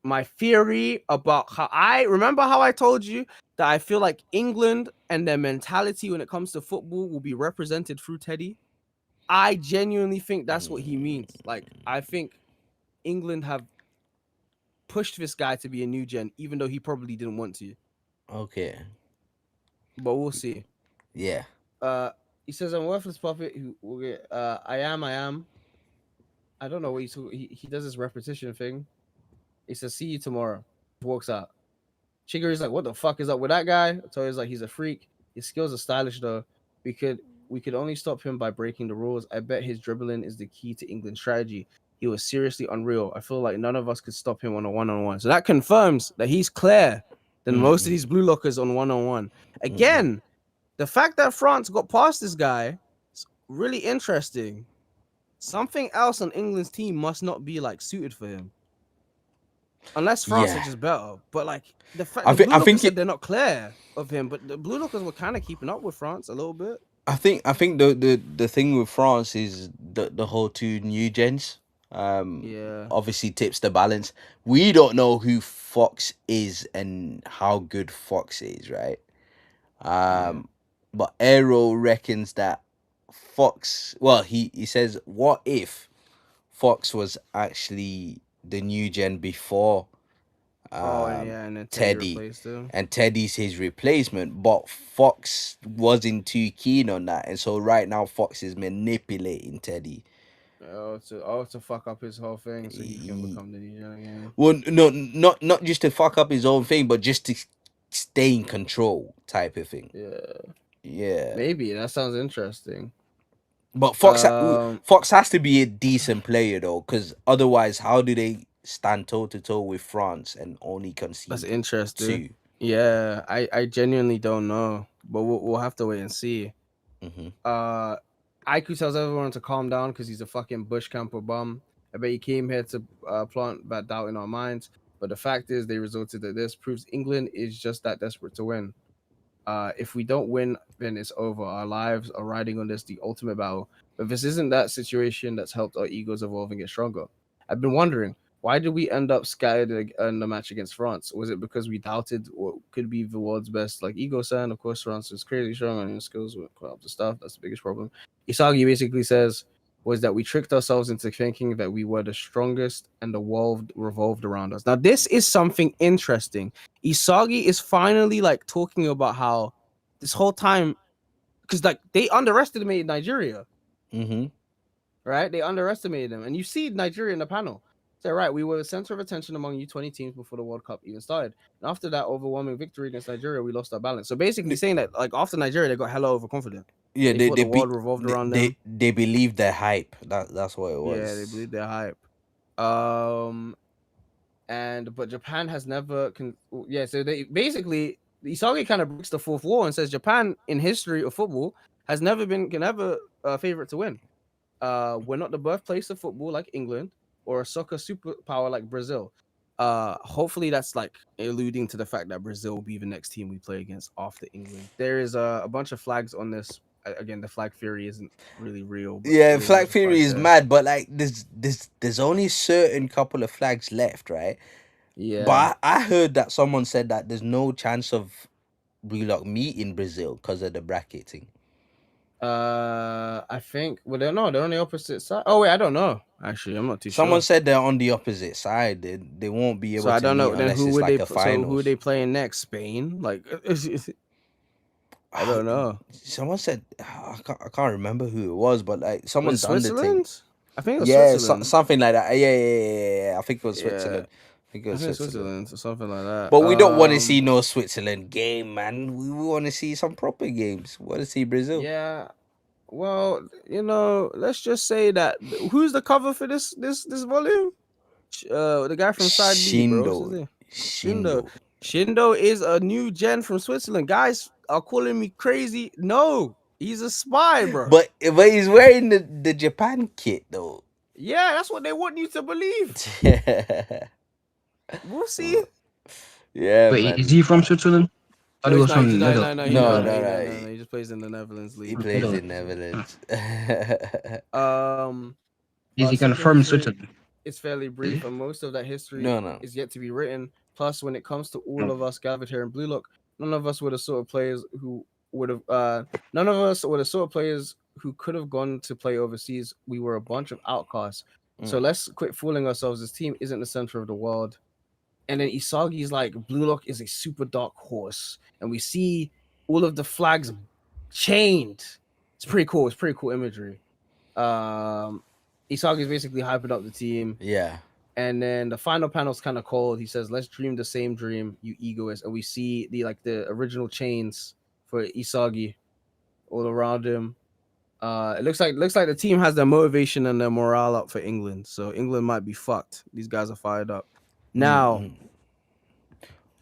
my theory about how I told you that I feel like England and their mentality when it comes to football will be represented through Teddy. I genuinely think that's what he means. Like, I think England have pushed this guy to be a new gen, even though he probably didn't want to. Okay. But we'll see. Yeah. He says, I'm a worthless puppet who will get I am. I don't know what he does this repetition thing. He says, see you tomorrow. Walks out. Chiguru's like, what the fuck is up with that guy? Toyo's like, he's a freak. His skills are stylish though. We could only stop him by breaking the rules. I bet his dribbling is the key to England's strategy. He was seriously unreal. I feel like none of us could stop him on a one-on-one. So that confirms that he's clearer than most of these blue lockers on one-on-one. Again, the fact that France got past this guy is really interesting. Something else on England's team must not be like suited for him. Unless France are just better. But like the fact I think they're not clear of him, but the blue lockers were kind of keeping up with France a little bit. I think the thing with France is the whole two new gens. Obviously tips the balance. We don't know who Fox is and how good Fox is, right? But Aero reckons that Fox, well, he says, what if Fox was actually the new gen before and then Teddy, and Teddy's his replacement, but Fox wasn't too keen on that, and so right now Fox is manipulating Teddy. To fuck up his whole thing so he can become the new gen again. Well, no, not just to fuck up his own thing, but just to stay in control type of thing. Yeah. Maybe that sounds interesting. But Fox has to be a decent player though, because otherwise, how do they stand toe to toe with France and only concede? That's interesting. 2? Yeah, I genuinely don't know, but we'll have to wait and see. Aiku tells everyone to calm down because he's a fucking bush camper bum. I bet he came here to plant that doubt in our minds. But the fact is, they resulted that this proves England is just that desperate to win. If we don't win, then it's over. Our lives are riding on this, the ultimate battle. But this isn't that situation that's helped our egos evolve and get stronger. I've been wondering, why did we end up scattered in the match against France? Was it because we doubted what could be the world's best, like ego san? Of course, France is crazy strong and skills with quite up to stuff. That's the biggest problem. Isagi basically says was that we tricked ourselves into thinking that we were the strongest and the world revolved around us. Now, this is something interesting. Isagi is finally like talking about how this whole time, because like they underestimated Nigeria, right? They underestimated them, and you see Nigeria in the panel. So right, we were the center of attention among U20 teams before the World Cup even started. And after that overwhelming victory against Nigeria, we lost our balance. So basically, saying that like after Nigeria, they got hella overconfident. Yeah, they thought the world revolved around them. They believed their hype. That's what it was. Yeah, they believed their hype. But Japan has never so they basically Isagi kind of breaks the fourth wall and says Japan in history of football has never been a favorite to win. We're not the birthplace of football like England or a soccer superpower like Brazil. Hopefully that's like alluding to the fact that Brazil will be the next team we play against after England. There is a bunch of flags on this. Again, the flag theory isn't really real. Yeah, flag theory is mad, but like there's only certain couple of flags left, right? Yeah. But I heard that someone said that there's no chance of Relock meeting Brazil because of the bracketing. I think they're on the opposite side. Oh wait, I don't know. Actually, I'm not too sure. Someone said they're on the opposite side. They won't be able to. I don't know. Then who would like they? So who are they playing next? Spain? Like I don't know. Someone said I can't remember who it was, but like someone's done the thing. I think it was Switzerland. Something like that. Yeah. I think it was Switzerland. I think it was Switzerland or something like that. But we don't want to see no Switzerland game, man. We want to see some proper games. We want to see Brazil. Yeah. Well, let's just say that who's the cover for this volume? The guy from Side B, bro. Shindo. Shindo is a new gen from Switzerland. Guys are calling me crazy. No, he's a spy, bro. But he's wearing the Japan kit though. Yeah, that's what they want you to believe. We'll see. Yeah. Wait, man. is he from Switzerland? No, he just plays in the Netherlands league. He plays in Netherlands. Is he confirmed Switzerland? It's fairly brief, and most of that history is yet to be written. Plus, when it comes to all of us gathered here in Blue Lock, none of us were the sort of players who could have gone to play overseas. We were a bunch of outcasts. So let's quit fooling ourselves. This team isn't the center of the world. And then Isagi's like, Blue Lock is a super dark horse. And we see all of the flags chained. It's pretty cool. It's pretty cool imagery. Isagi's basically hyping up the team. Yeah. And then the final panel's kind of cold. He says, let's dream the same dream, you egoists. And we see the original chains for Isagi all around him. It looks like the team has their motivation and their morale up for England. So England might be fucked. These guys are fired up. Now,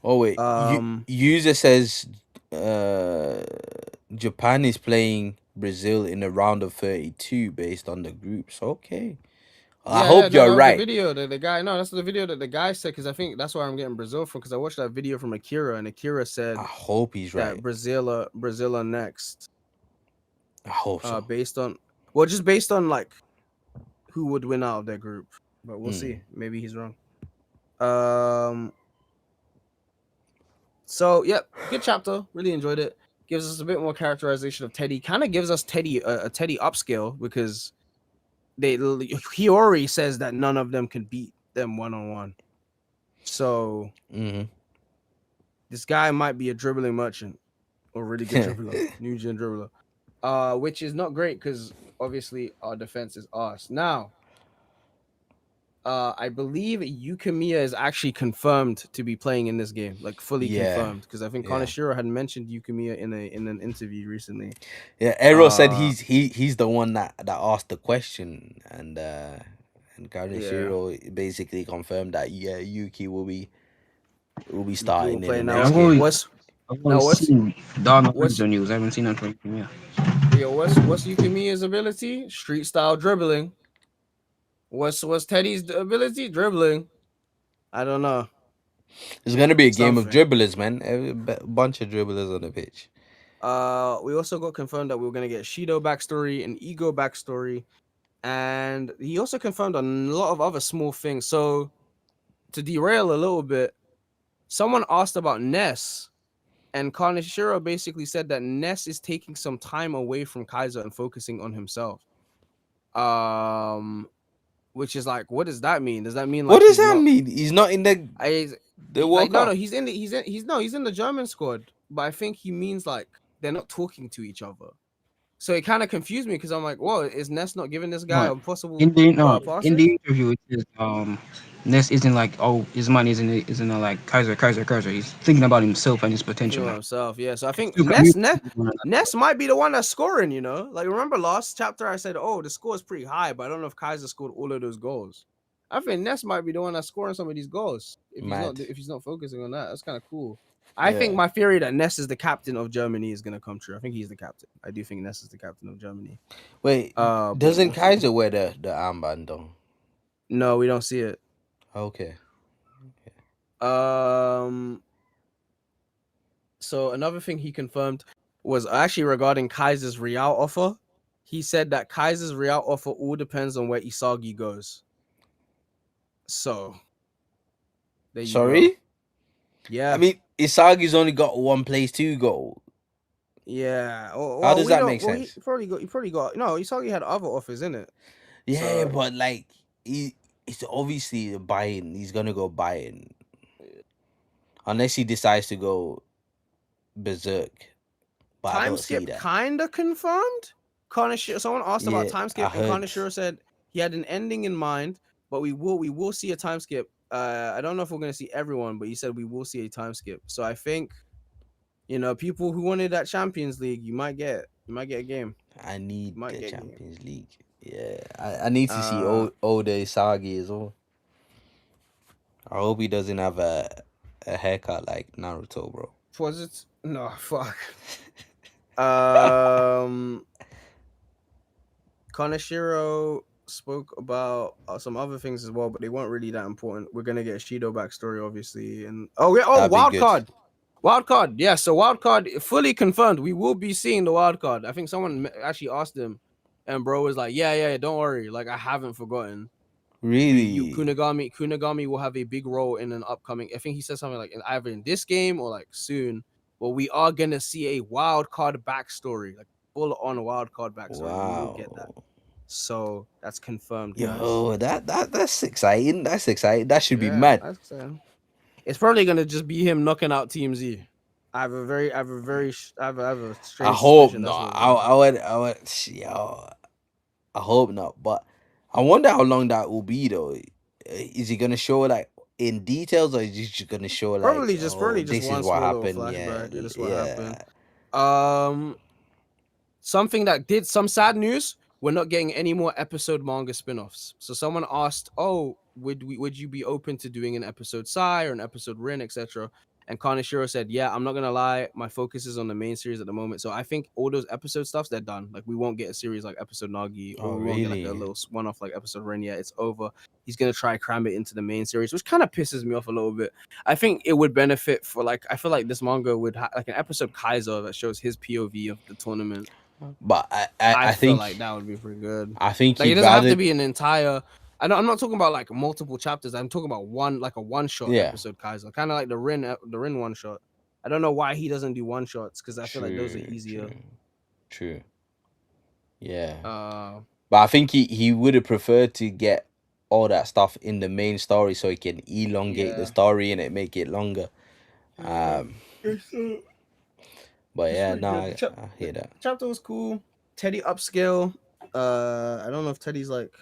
oh wait, user says Japan is playing Brazil in a round of 32 based on the groups. Okay, I hope you're right. The video that the guy, that's the video that the guy said, because I think that's where I'm getting Brazil from, because I watched that video from Akira, and Akira said, I hope he's right. Brazil are next. I hope so. Based on like who would win out of their group, but we'll see. Maybe he's wrong. So yeah, good chapter. Really enjoyed it. Gives us a bit more characterization of Teddy. Kind of gives us Teddy a Teddy upscale, because Hiyori says that none of them can beat them 1-on-1. So this guy might be a dribbling merchant or really good dribbler, new gen dribbler. Which is not great, because obviously our defense is arse. Now, I believe Yukimiya is actually confirmed to be playing in this game, like fully confirmed, because I think Kaneshiro had mentioned Yukimiya in an interview recently. Yeah, Ero said he's the one that asked the question, and Kaneshiro basically confirmed that Yuki will be starting in the next game. What's news? I haven't seen that from Yukimiya. Yo, what's Yukimiya's ability? Street style dribbling. What's Teddy's ability? Dribbling. I don't know. It's gonna be a game of Something. dribblers, man. A bunch of dribblers on the pitch. We also got confirmed that we were gonna get Shindo backstory and Ego backstory, and he also confirmed a lot of other small things. So, to derail a little bit, someone asked about Ness, and Kaneshiro basically said that Ness is taking some time away from Kaiser and focusing on himself. Which is like, what does that mean? Does that mean like What does that mean? He's not in the World Cup? No, he's in the German squad, but I think he means like they're not talking to each other. So it kind of confused me because I'm like, whoa, is Ness not giving this guy a possible in the passes? in the interview? It says Ness isn't like, oh, his mind isn't like Kaiser. He's thinking about himself and his potential. Himself, yeah. So I think Ness might be the one that's scoring. You know, like remember last chapter I said, oh, the score is pretty high, but I don't know if Kaiser scored all of those goals. I think Ness might be the one that's scoring some of these goals. If he's not focusing on that, that's kind of cool. I think my theory that Ness is the captain of Germany is gonna come true. I think he's the captain. I do think Ness is the captain of Germany. Wait, doesn't Kaiser wear the armband though? No, we don't see it. Okay. So another thing he confirmed was actually regarding Kaiser's Real offer. He said that Kaiser's Real offer all depends on where Isagi goes. So, there you go. Yeah. I mean, Isagi's only got one place to go. Yeah. Well, how does that make sense? He probably got. No, Isagi had other offers, in it. Yeah, so, but like he's obviously buying. He's gonna go buying, unless he decides to go berserk. But time skip kind of confirmed. Someone asked about time skip, and Kaneshiro said he had an ending in mind, but we will see a time skip. I don't know if we're gonna see everyone, but he said we will see a time skip. So I think, you know, people who wanted that Champions League, you might get a game. I need the Champions League. Yeah, I need to see Oda Isagi as well. I hope he doesn't have a haircut like Naruto, bro. Was it? No, fuck. Kaneshiro spoke about some other things as well, but they weren't really that important. We're gonna get a Shindo backstory, obviously, and wild card. Yeah, so wild card fully confirmed. We will be seeing the wild card. I think someone actually asked him, and bro was like, "Yeah, don't worry. Like I haven't forgotten." Really? Kunigami will have a big role in an upcoming. I think he said something like either in this game or like soon. But we are gonna see a wild card backstory, like full on wild card backstory. Wow. We will get that. So that's confirmed. Yo, that's exciting. That's exciting. That should be mad. That's exciting. It's probably gonna just be him knocking out Team Z. I have a strange. I hope not. I hope not. But I wonder how long that will be though. Is he gonna show like in details, or is he just gonna show like probably just one small happened? Flashback. Yeah, this is what happened. Something that did some sad news. We're not getting any more episode manga spin-offs. So someone asked, "Oh, would you be open to doing an episode Sai or an episode Rin, etc.?" And Kaneshiro said, "Yeah, I'm not gonna lie. My focus is on the main series at the moment. So I think all those episode stuffs, they're done. Like we won't get a series like episode Nagi, or we won't get like a little one-off like episode Rin. Yeah, it's over. He's gonna try cram it into the main series, which kind of pisses me off a little bit. I think it would benefit for like I feel like this manga would like an episode Kaiser that shows his POV of the tournament. But I feel think like that would be pretty good. I think like it doesn't have to be an entire. I'm not talking about like multiple chapters. I'm talking about one shot episode Kaiser, kind of like the Rin one shot. I don't know why he doesn't do one shots because I feel like those are easier. True. Yeah. But I think he would have preferred to get all that stuff in the main story so he can elongate the story and make it longer. But yeah, I hear that. Chapter was cool. Teddy upscale. I don't know if Teddy's like,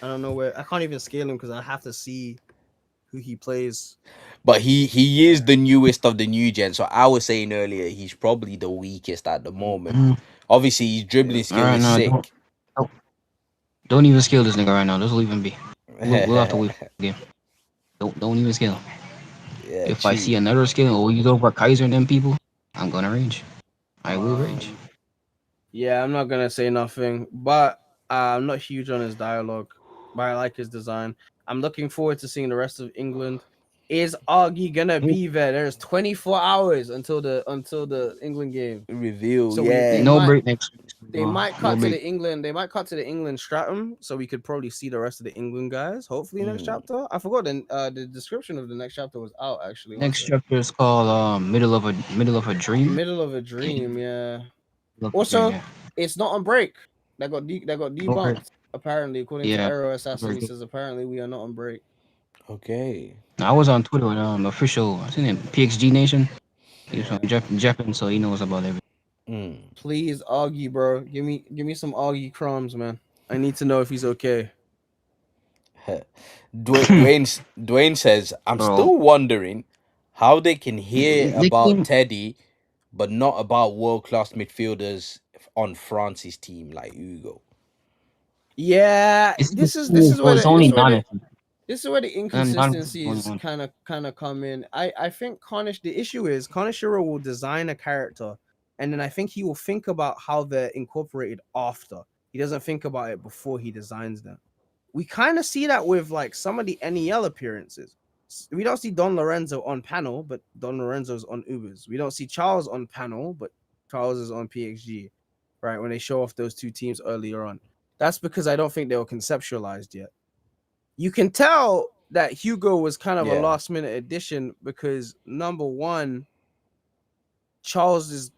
I don't know where. I can't even scale him because I have to see who he plays. But he is the newest of the new gen. So I was saying earlier, he's probably the weakest at the moment. Obviously, his dribbling skill is sick. Don't even scale this nigga right now. Just leave him be. We'll have to wait for the game. Don't even scale. Yeah, if I see another scale or you go for Kaiser and them people, I'm gonna rage. I will rage. Yeah, I'm not gonna say nothing, but I'm not huge on his dialogue, but I like his design. I'm looking forward to seeing the rest of England Is Augie gonna be there? There's 24 hours until the England game. Reveal, So yeah. they No might break next week. they might No cut to break. the England. They might cut to the England stratum, so we could probably see the rest of the England guys. Hopefully next chapter. I forgot the description of the next chapter was out actually. One Next sec. chapter is called middle of a dream. Middle of a dream, yeah. Middle of a Also, dream, yeah. it's not on break. That got No break. debunked. Apparently, according to Yeah. Arrow Assassin, he Very good. says apparently we are not on break. Okay. I was on Twitter with official, what's his name, PXG Nation. He's Yeah. from Japan, so he knows about everything. Please, Augie, bro, give me some Augie crumbs, man. I need to know if he's okay. Dwayne says, I'm Bro. still wondering how they can hear They about came- Teddy, but not about world-class midfielders on France's team like Hugo. Yeah, It's this is where it's only this Donathan. is where the inconsistencies Donathan. kind of come in. I think the issue is Kaneshiro will design a character, and then I think he will think about how they're incorporated after. He doesn't think about it before he designs them. We kind of see that with like some of the NEL appearances. We don't see Don Lorenzo on panel, but Don Lorenzo's on Ubers. We don't see Charles on panel, but Charles is on PXG, right? When they show off those two teams earlier on. That's because I don't think they were conceptualized yet. You can tell that Hugo was kind of a last minute addition because number one, Charles is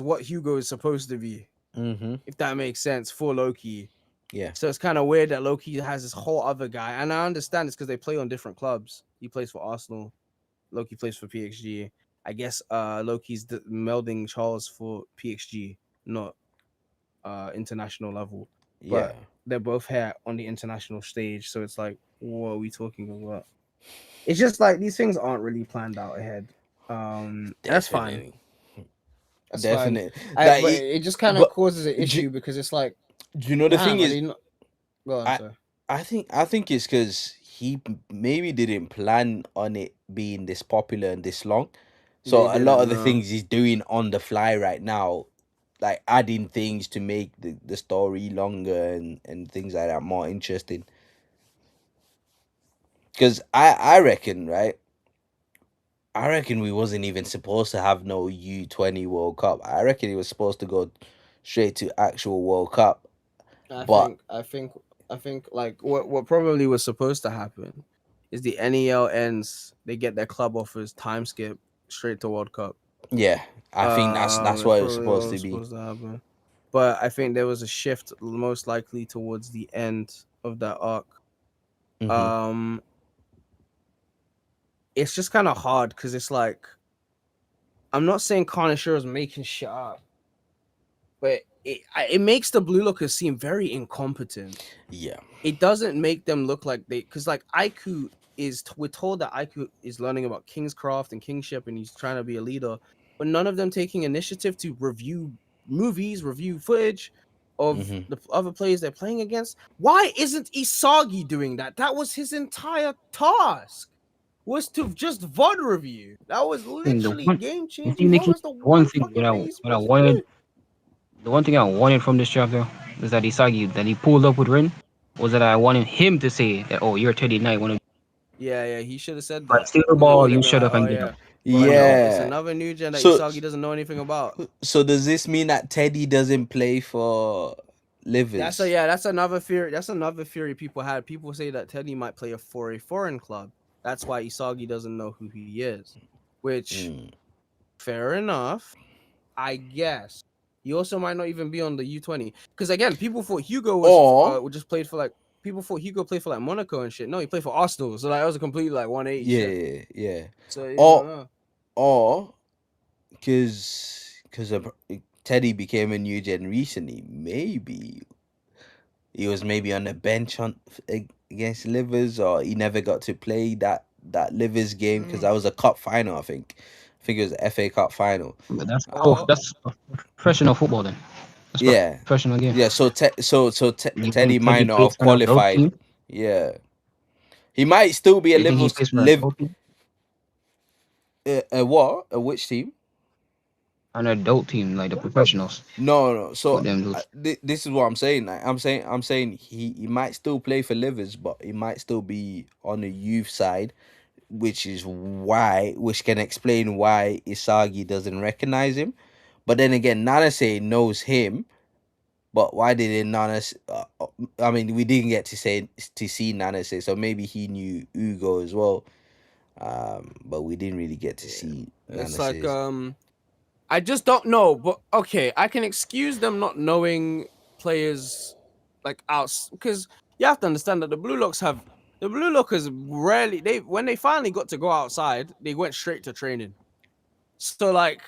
what Hugo is supposed to be. If that makes sense for Loki. Yeah. So it's kind of weird that Loki has this whole other guy, and I understand it's because they play on different clubs. He plays for Arsenal, Loki plays for PXG. I guess Loki's melding Charles for PXG, not international level. But they're both here on the international stage, so it's like, what are we talking about? It's just like these things aren't really planned out ahead. That's fine. That's Definitely. fine. But it just kind of causes an issue because it's like, do you know the thing is? Go on, sir. I think it's because he maybe didn't plan on it being this popular and this long. So a lot of the things he's doing on the fly right now, like adding things to make the story longer and things like that more interesting. Because I reckon, right? I reckon we wasn't even supposed to have no U20 World Cup. I reckon it was supposed to go straight to actual World Cup. I think like what probably was supposed to happen is the NEL ends, they get their club offers, time skip straight to World Cup. Yeah, I think that's what it was supposed to be. Happen. But I think there was a shift most likely towards the end of that arc. It's just kind of hard because it's like, I'm not saying Kaneshiro is making shit up, but it makes the Blue Lookers seem very incompetent. Yeah. It doesn't make them look like because like Aiku we're told that Aiku is learning about Kingscraft and kingship and he's trying to be a leader, but none of them taking initiative to review movies, review footage of the other players they're playing against. Why isn't Isagi doing that? That was his entire task. Was to just VOD review. That was literally game changing. The one thing that I wanted, the one thing I wanted from this chapter is that Isagi, that he pulled up with Rin, was that I wanted him to say that, oh, you're Teddy Knight. Yeah, he should have said that. Right, steal the ball, you shut up and get up. Yeah. It's another new gen that Isagi doesn't know anything about. So does this mean that Teddy doesn't play for Livers? That's another theory. That's another theory people had. People say that Teddy might play for a foreign club. That's why Isagi doesn't know who he is. Which, fair enough, I guess. He also might not even be on the U20. Because again, people thought Hugo was just played for like, people thought Hugo played for like Monaco and shit. No, he played for Arsenal. So like, that was a completely like 180 shift. Yeah. So or because Teddy became a new gen recently, maybe he was maybe on the bench against Livers, or he never got to play that Livers game because that was a cup final. I think it was the FA Cup final. But that's professional football then. That's professional game. Yeah. So Teddy might not have qualified. Yeah. He might still be a Livers. What? Which team? An adult team, like the professionals. No. So this is what I'm saying. Like, I'm saying he might still play for Livers, but he might still be on the youth side, which can explain why Isagi doesn't recognize him. But then again, Nanase knows him. But why didn't Nanase? I mean, we didn't get to see Nanase, so maybe he knew Ugo as well. But we didn't really get to see It's Nanase's. like I just don't know. But okay, I can excuse them not knowing players like us, because you have to understand that the Blue Lockers rarely, when they finally got to go outside, they went straight to training. So like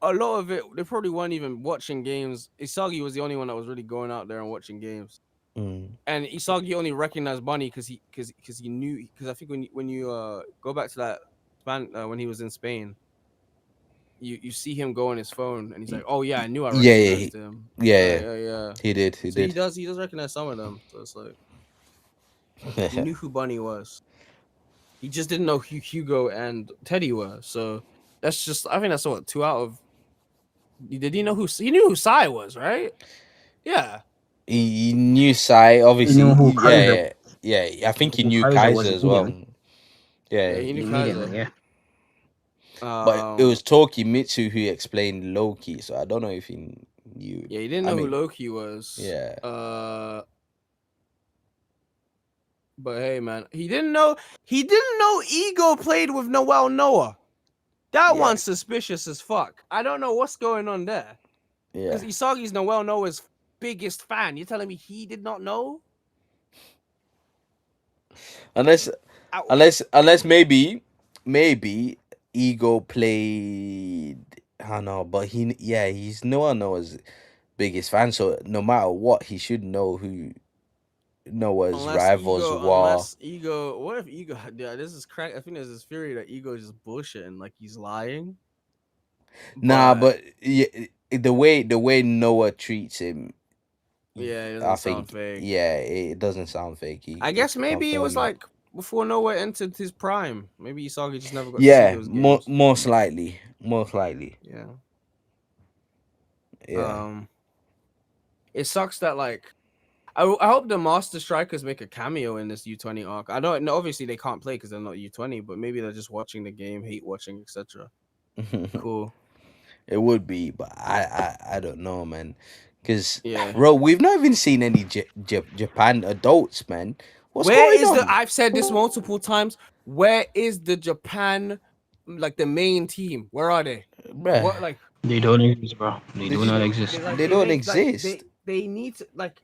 a lot of it, they probably weren't even watching games. Isagi was the only one that was really going out there and watching games. And Isagi only recognized Bunny because he knew, because I think when you go back to that when he was in Spain, you see him go on his phone and he's like, oh yeah, I knew I recognized him. Yeah. He did. He does recognize some of them. So it's like he knew who Bunny was. He just didn't know who Hugo and Teddy were. So that's just, I think that's what, 2 out of. Did he know he knew who Sai was, right? Yeah. He knew Sai, obviously. He knew who yeah. I think he knew Kaiser as well. Yeah, he knew Kaiser. Yeah. But it was Tokimitsu who explained Loki, so I don't know if he knew. Yeah, he didn't know who Loki was. Yeah. But hey, man, he didn't know Ego played with Noel Noah. That one's suspicious as fuck. I don't know what's going on there. Yeah. Because Isagi's Noel Noah's biggest fan. You're telling me he did not know? Unless maybe Ego played. I don't know, but he's Noah Noah's biggest fan. So no matter what, he should know who Noah's rivals were. Unless Ego, what if Ego? Yeah, this is crack. I think there's this theory that Ego is just bullshitting, like he's lying. But the way Noah treats him. Yeah, it doesn't sound fake. Yeah, it doesn't sound fake. I guess maybe it was like before Noah entered his prime. Maybe Isagi just never got to see those games. Most likely. Yeah. Yeah. It sucks that like I hope the Master Strikers make a cameo in this U20 arc. I don't know. Obviously, they can't play because they're not U20, but maybe they're just watching the game, hate watching, etc. Cool. It would be, but I don't know, man. Because, bro, we've not even seen any Japan adults, man. What's going on? I've said this multiple times. Where is the Japan, like the main team? Where are they? Bruh. What, like, they don't exist, bro. They do not exist. They don't exist. They need to, like,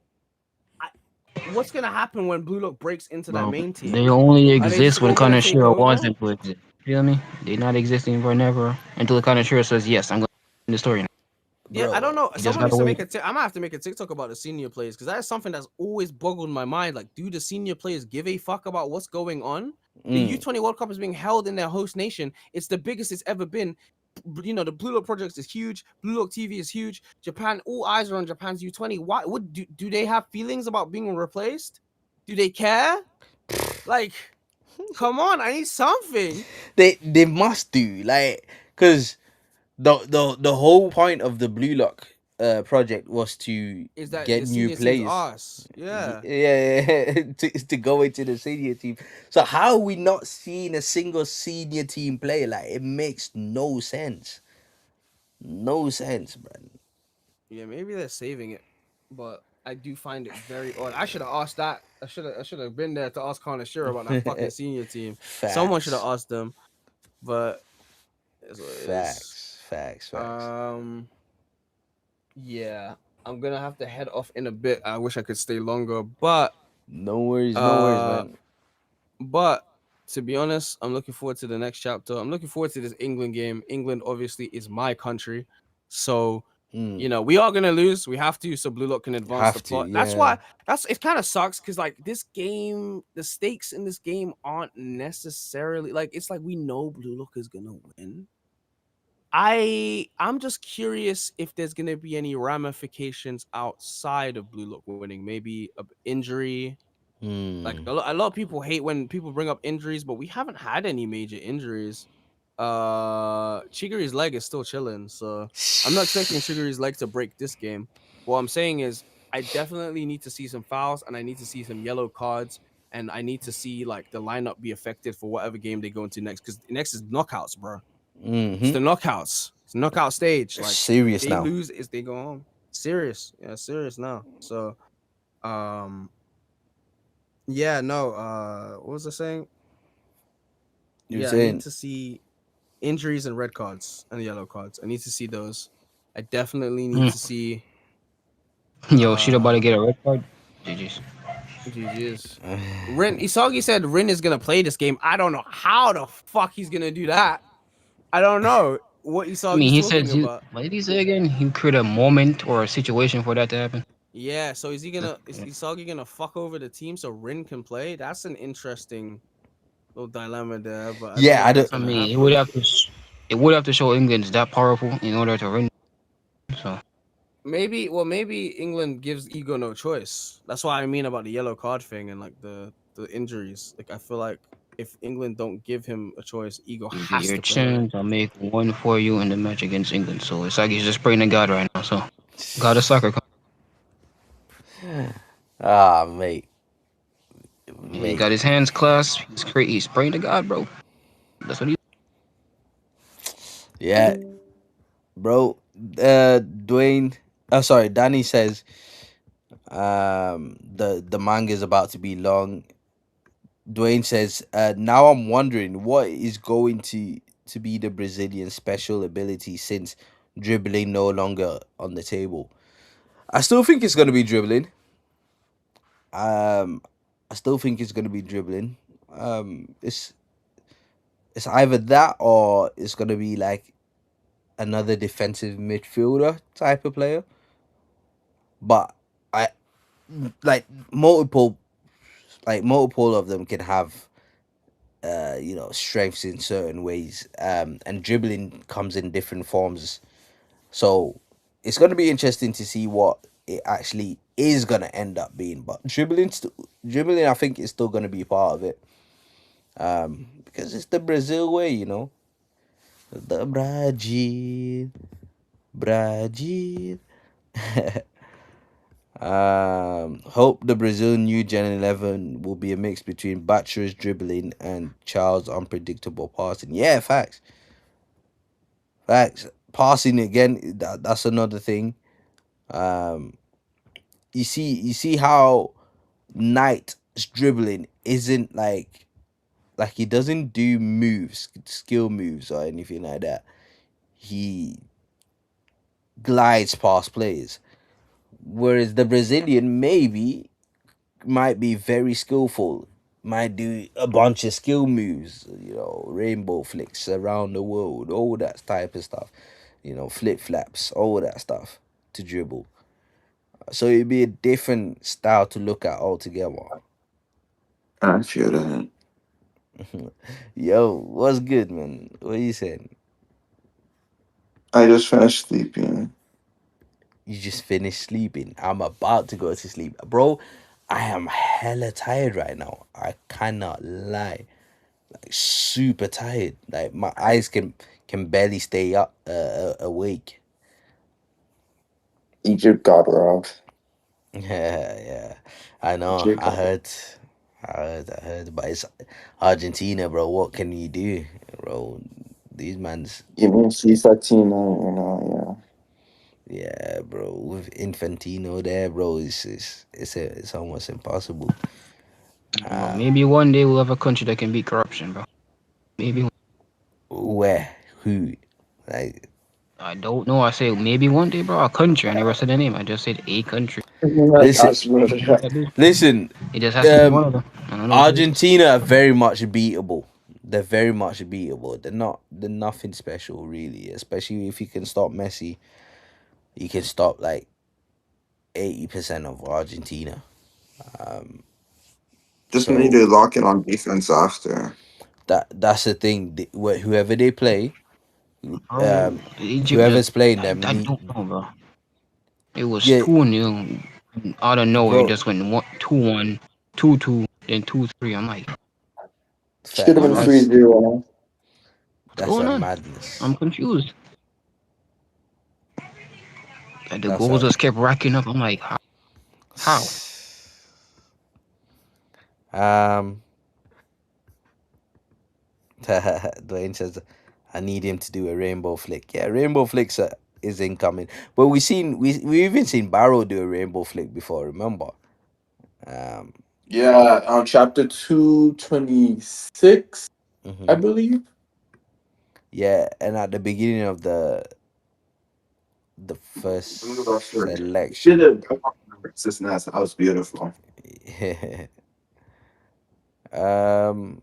what's gonna happen when Blue Lock breaks into that main team? They only exist when Kanashiro wants them to exist. You feel me? They're not existing forever until Kanashiro says, yes, I'm going to the story now. Yeah, Bro, I don't know. Someone needs to make I'm gonna have to make a TikTok about the senior players, because that is something that's always boggled my mind. Like, do the senior players give a fuck about what's going on? The U20 World Cup is being held in their host nation. It's the biggest it's ever been. You know, the Blue Lock project is huge. Blue Lock TV is huge. Japan, all eyes are on Japan's U20. Why would do they have feelings about being replaced? Do they care? Like, come on, I need something. They must do, like, because the whole point of the Blue Lock project was to get new players. Yeah. To go into the senior team. So how are we not seeing a single senior team player? Like, it makes no sense. No sense, man. Yeah, maybe they're saving it, but I do find it very odd. I should have asked that. I should have been there to ask Kanashiro about that fucking senior team. Facts. Someone should have asked them, but Facts. Yeah, I'm gonna have to head off in a bit. I wish I could stay longer, but no worries, man. But to be honest, I'm looking forward to the next chapter. I'm looking forward to this England game. England obviously is my country, so you know we are gonna lose. We have to, so Blue Lock can advance the plot. That's why. It kind of sucks because like this game, the stakes in this game aren't necessarily like it's like we know Blue Lock is gonna win. I'm just curious if there's gonna be any ramifications outside of Blue Lock winning. Maybe an injury. Like a lot of people hate when people bring up injuries, but we haven't had any major injuries. Chigiri's leg is still chilling, so I'm not expecting Chigiri's leg to break this game. What I'm saying is I definitely need to see some fouls and I need to see some yellow cards and I need to see like the lineup be affected for whatever game they go into next, because next is knockouts, bro. It's the knockouts. It's the knockout stage. Like serious they now. lose, is they go home. Serious, yeah, serious now. So, yeah, no. What was I saying? I need to see injuries and red cards and yellow cards. I need to see those. I definitely need to see. Yo, shit about to get a red card. GG's. GG's. Rin Isagi said Rin is gonna play this game. I don't know how the fuck he's gonna do that. I don't know what Isagi's I mean, he talking said, about. what did he say again? He create a moment or a situation for that to happen. Yeah, so is Isagi gonna fuck over the team so Rin can play? That's an interesting little dilemma there. But I don't. I mean, it would have to show England's that powerful in order to win. So maybe England gives Ego no choice. That's what I mean about the yellow card thing and like the injuries. Like I feel like if England don't give him a choice, Ego has your to play. chance, I'll make one for you in the match against England. So it's like he's just praying to God right now. So God of soccer. Mate. He got his hands clasped. He's praying to God, bro. That's what he. Yeah, bro. Dwayne. Sorry, Danny says, the manga is about to be long. Dwayne says, now I'm wondering what is going to be the Brazilian special ability since dribbling no longer on the table. I still think it's gonna be dribbling. I still think it's gonna be dribbling. It's either that or it's gonna be like another defensive midfielder type of player. But I like multiple of them can have strengths in certain ways. And dribbling comes in different forms. So it's gonna be interesting to see what it actually is gonna end up being. But dribbling I think is still gonna be part of it. Because it's the Brazil way, you know. The Brazil. Hope the Brazil new Gen 11 will be a mix between Bachira's dribbling and Charles' unpredictable passing. Yeah, facts. Passing again, that's another thing. You see how Knight's dribbling isn't like he doesn't do skill moves or anything like that. He glides past players. Whereas the Brazilian might be very skillful, might do a bunch of skill moves, rainbow flicks around the world, all that type of stuff, flip flaps, all that stuff to dribble. So it'd be a different style to look at altogether. I feel that. Yo, what's good, man? What are you saying? I just finished sleeping. You just finished sleeping. I'm about to go to sleep. Bro, I am hella tired right now. I cannot lie. Like super tired. Like my eyes can barely stay up awake. Egypt got robbed. Yeah. I know. Egypt I heard. But it's Argentina, bro. What can you do, bro? These mans. You mean FIFA team, yeah. Yeah, bro. With Infantino there, bro, it's almost impossible. Maybe one day we'll have a country that can beat corruption, bro. Maybe. Where? Who? Like, I don't know. I say maybe one day, bro. A country. I never said a name. I just said a country. Listen. It just has to be one of them. I don't know. Argentina are very much beatable. They're very much beatable. They're nothing special really. Especially if you can stop Messi, you can stop like 80% of Argentina. Just need to lock in on defense after. That's the thing. Whoever they play, whoever's playing them. I don't know, bro. It was 2-0. Out of nowhere, it just went 2-1, 2-2, then 2-3. I'm like, should have been 3-0. That's going a on? madness. I'm confused. And the goals just kept racking up. I'm like, how? Um, Dwayne says, "I need him to do a rainbow flick." Yeah, rainbow flicks is incoming. But we even seen Barrow do a rainbow flick before. Remember? Um, Yeah, on chapter 226, I mhm. believe. Yeah, and at the beginning of the I'm first not sure. Did selection. it. It's just nice. That was beautiful. um,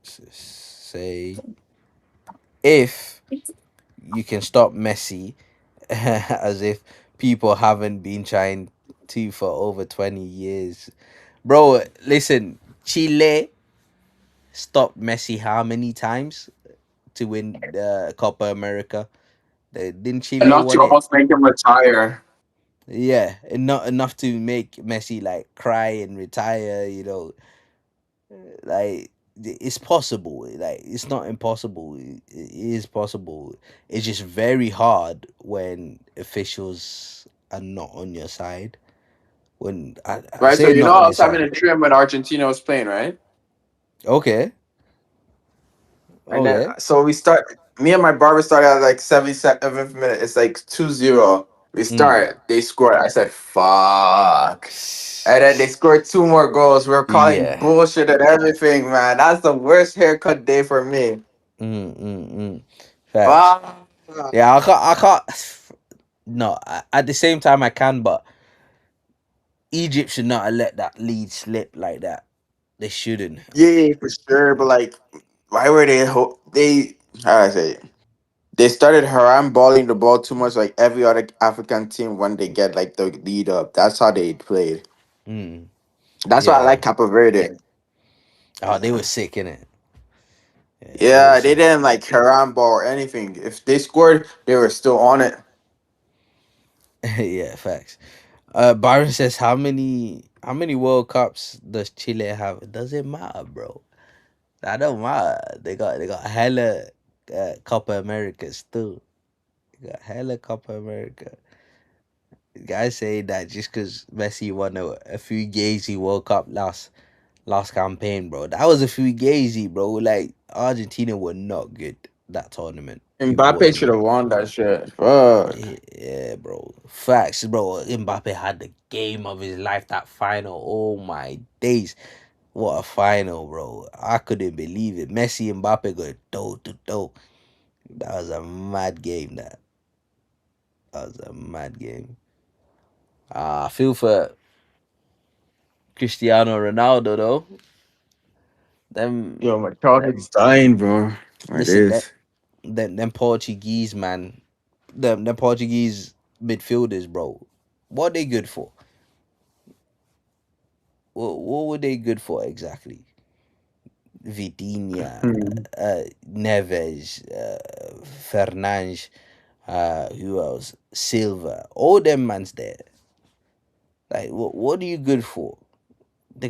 say if you can stop Messi, as if people haven't been trying to for over 20 years. Bro, listen, Chile stopped Messi how many times to win the Copa America? Didn't Chile Enough to won it? almost make him retire. Yeah, and not enough to make Messi like cry and retire, like it's possible. Like it's not impossible. It is possible. It's just very hard when officials are not on your side. When I Right, so say you know not I on your was having side. a dream when Argentina was playing, right? Okay. And then Okay. so we start. Me and my barber started at like 77th minute. It's like 2-0. We Mm. start. They scored. I said, "Fuck." And then they scored two more goals. We were calling Yeah. bullshit and everything, man. That's the worst haircut day for me. Facts. Fuck. Yeah, I can't. No, at the same time I can, but Egypt should not have let that lead slip like that. They shouldn't. Yeah, for sure. But like, why were they? They how do I say it? They started haram balling the ball too much, like every other African team when they get like the lead up. That's how they played. Mm. That's why I Yeah. like Capo Verde. Oh, they were sick in it. Yeah, they were Yeah, they sick. didn't like haram ball or anything. If they scored, they were still on it. Yeah, facts. Byron says, how many World Cups does Chile have? It doesn't matter, bro. That don't matter. They got hella Copa America still. They got hella Copa America. Guys say that just because Messi won a Fugazi World Cup last campaign, bro. That was a Fugazi, bro. Like Argentina were not good that tournament. It Mbappe should wasn't. have won that shit. Fuck. Yeah, bro. Facts, bro. Mbappe had the game of his life that final. Oh my days. What a final, bro. I couldn't believe it. Messi and Mbappe go toe to toe. That was a mad game, that was a mad game. I feel for Cristiano Ronaldo though. Them Yo, my childhood's dying, bro. It listen, is. them Portuguese man, them Portuguese midfielders, bro. What they good for? What were they good for exactly? Vitinha, Hmm. Neves, Fernandes, who else? Silva. All them mans there. Like, what are you good for? They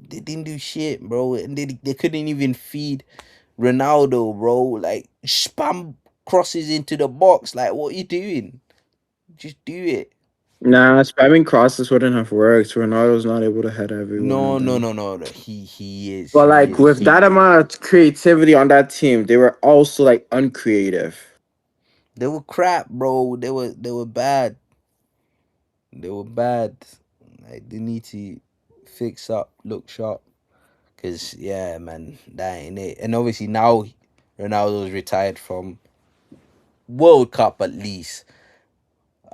didn't do shit, bro. And they couldn't even feed Ronaldo, bro. Like, spam crosses into the box. Like, what you doing? Just do it. Nah, spamming crosses wouldn't have worked. Ronaldo's not able to head every one of No, no, them. no, no, no. He is. But He like is. with that amount of creativity on that team, they were also like uncreative. They were crap, bro. They were bad. They were bad. Like they need to fix up, look sharp. Cause yeah, man, that ain't it. And obviously now Ronaldo's retired from World Cup at least.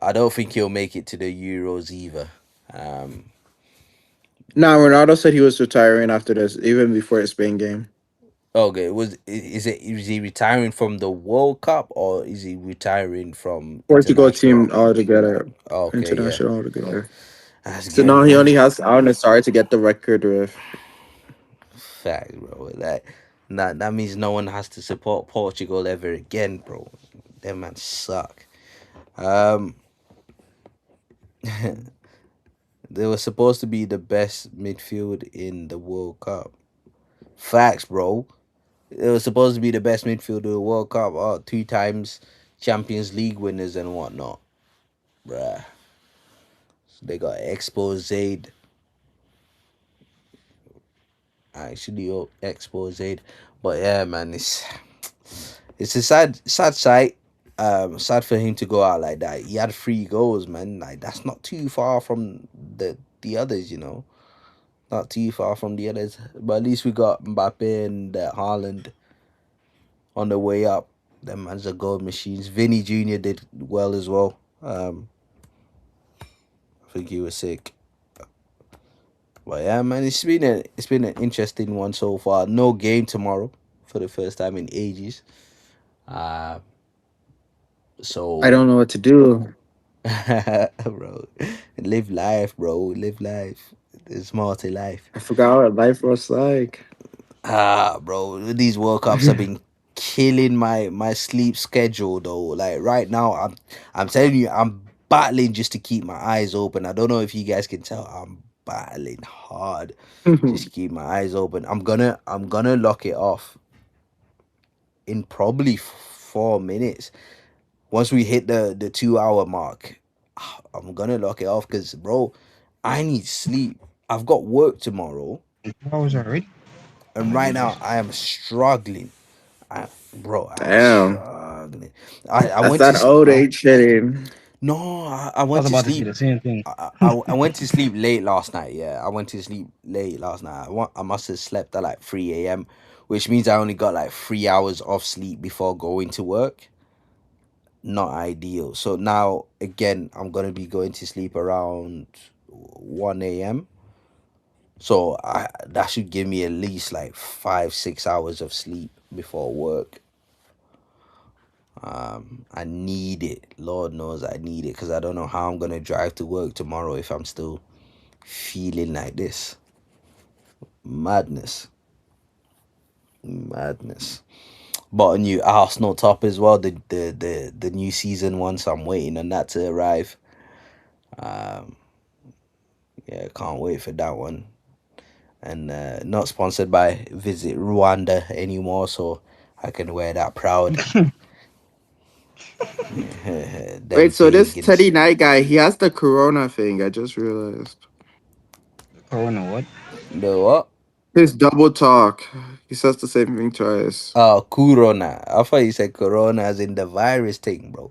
I don't think he'll make it to the Euros either. Um, Nah, Ronaldo said he was retiring after this, even before the Spain game. okay, is he retiring from the World Cup or is he retiring from Portugal international? team altogether, Okay, yeah, international altogether. that's So now getting he only has Al sorry to get the record with. fact, bro. That means no one has to support Portugal ever again, bro. Them man suck. Um, they were supposed to be the best midfield in the World Cup. Facts, bro. They were supposed to be the best midfield of the World Cup. Oh, 2 times Champions League winners and whatnot, bruh. So they got exposed. actually exposed. But yeah, man, it's a sad sight. Sad for him to go out like that. He had 3 goals, man. Like that's not too far from the others, you know. Not too far from the others. But at least we got Mbappe and Haaland on the way up. Them man's are gold machines. Vinny Jr. did well as well. I think he was sick. But yeah, man, it's been an interesting one so far. No game tomorrow for the first time in ages. So I don't know what to do. bro, live life, bro. Live life. There's more to life. I forgot what life was like. Bro, these World Cups have been killing my sleep schedule though. Like right now, I'm telling you, I'm battling just to keep my eyes open. I don't know if you guys can tell. I'm battling hard just to keep my eyes open. I'm gonna lock it off in probably 4 minutes. Once we hit the 2 hour mark, I'm gonna lock it off because bro, I need sleep. I've got work tomorrow, 2 hours already. and right now I am struggling. I am Damn. struggling. I That's went to that old age shitting. no, I I went was to about to say sleep. the same thing. I went to sleep late last night. Yeah, I went to sleep late last night. I must have slept at like 3 a.m., which means I only got like 3 hours of sleep before going to work. Not ideal. So now again, I'm gonna be going to sleep around 1 a.m. So that should give me at least like 5-6 hours of sleep before work. I need it. Lord knows I need it because I don't know how I'm gonna drive to work tomorrow if I'm still feeling like this. Madness. Madness. But a new Arsenal top as well, the new season one, so I'm waiting on that to arrive. Yeah, can't wait for that one. And not sponsored by Visit Rwanda anymore, so I can wear that proud. Them Wait, so this Teddy pagans. Knight guy, he has the corona thing. I just realized. Corona what? The what? His double talk. He says the same thing twice. Oh, Corona. I thought you said Corona as in the virus thing, bro.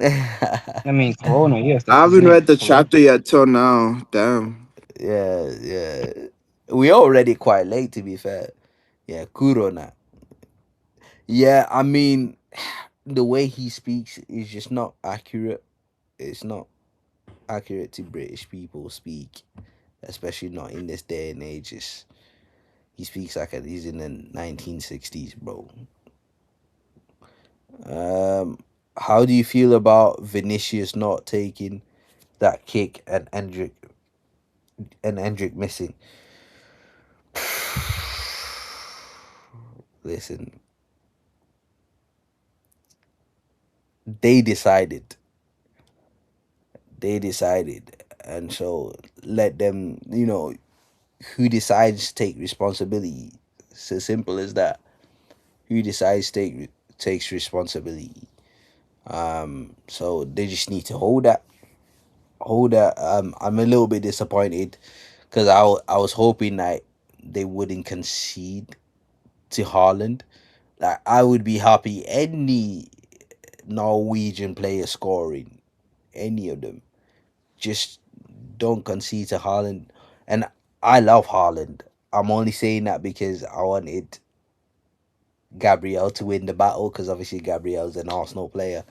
I mean, Corona. Yes, I that's his haven't name. read the Corona. chapter yet till now. Damn. Yeah, yeah. We already quite late, to be fair. Yeah, Corona. Yeah, I mean, the way he speaks is just not accurate. It's not accurate to British people speak, especially not in this day and age. He speaks like he's in the 1960s, bro. How do you feel about Vinicius not taking that kick and Endrick missing? Listen, they decided. And so let them, who decides to take responsibility. It's as simple as that. Who decides to takes responsibility. So they just need to hold that. I'm a little bit disappointed because I was hoping that they wouldn't concede to Haaland. Like I would be happy any Norwegian player scoring, any of them. Just don't concede to Haaland. And I love Haaland. I'm only saying that because I wanted Gabriel to win the battle because obviously Gabriel's an Arsenal player.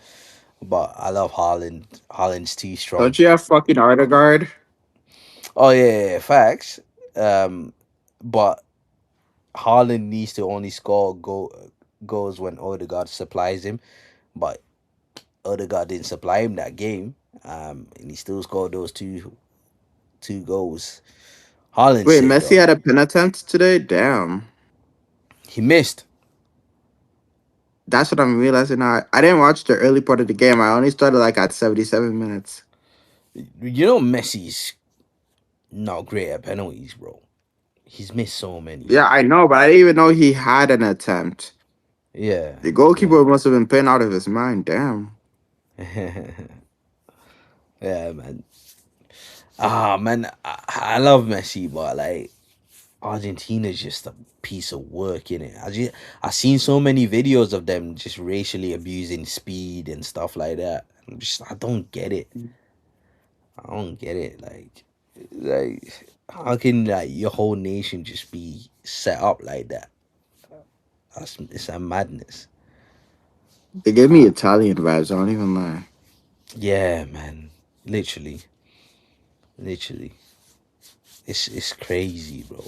But I love Haaland. Haaland's too strong. Don't you have fucking Ardegaard? Oh yeah, facts. But Haaland needs to only score goals when Odegaard supplies him. But Odegaard didn't supply him that game. And he still scored those two goals. Haaland's Wait, sick Messi though. had a pen attempt today? Damn. He missed. That's what I'm realizing now. I didn't watch the early part of the game. I only started like at 77 minutes. You know Messi's not great at penalties, bro. He's missed so many. Yeah, I know, but I didn't even know he had an attempt. Yeah. The goalkeeper must have been playing out of his mind. Damn. Yeah, man. Man, I love Messi, but like Argentina's just a piece of work, innit? I've seen so many videos of them just racially abusing speed and stuff like that. I don't get it. I don't get it. Like how can like your whole nation just be set up like that? It's a madness. They give me Italian vibes. I don't even lie. Yeah, man. Literally. It's crazy, bro.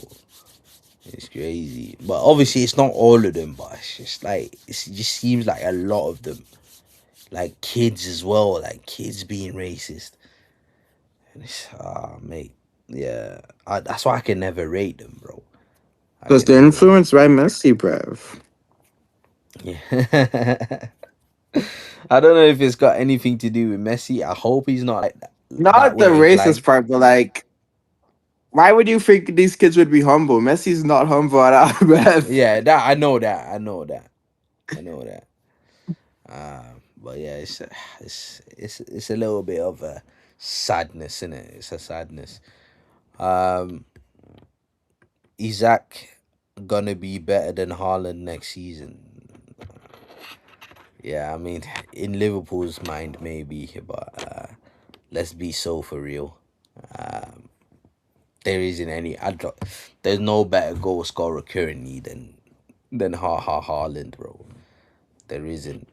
It's crazy. But obviously it's not all of them, but it's just like it just seems like a lot of them. Like kids as well, like kids being racist. And it's mate. Yeah. That's why I can never rate them, bro. Because they're influenced by Messi, bruv. Yeah. I don't know if it's got anything to do with Messi. I hope he's not like that. Not the racist part, but like, why would you think these kids would be humble? Messi's not humble at all, bruv. Yeah, that I know that. But yeah, it's a little bit of a sadness, in it. It's a sadness. Isaac gonna be better than Haaland next season. Yeah, I mean, in Liverpool's mind, maybe, but let's be so for real. There isn't any. There's no better goal scorer currently than Haaland, bro. There isn't.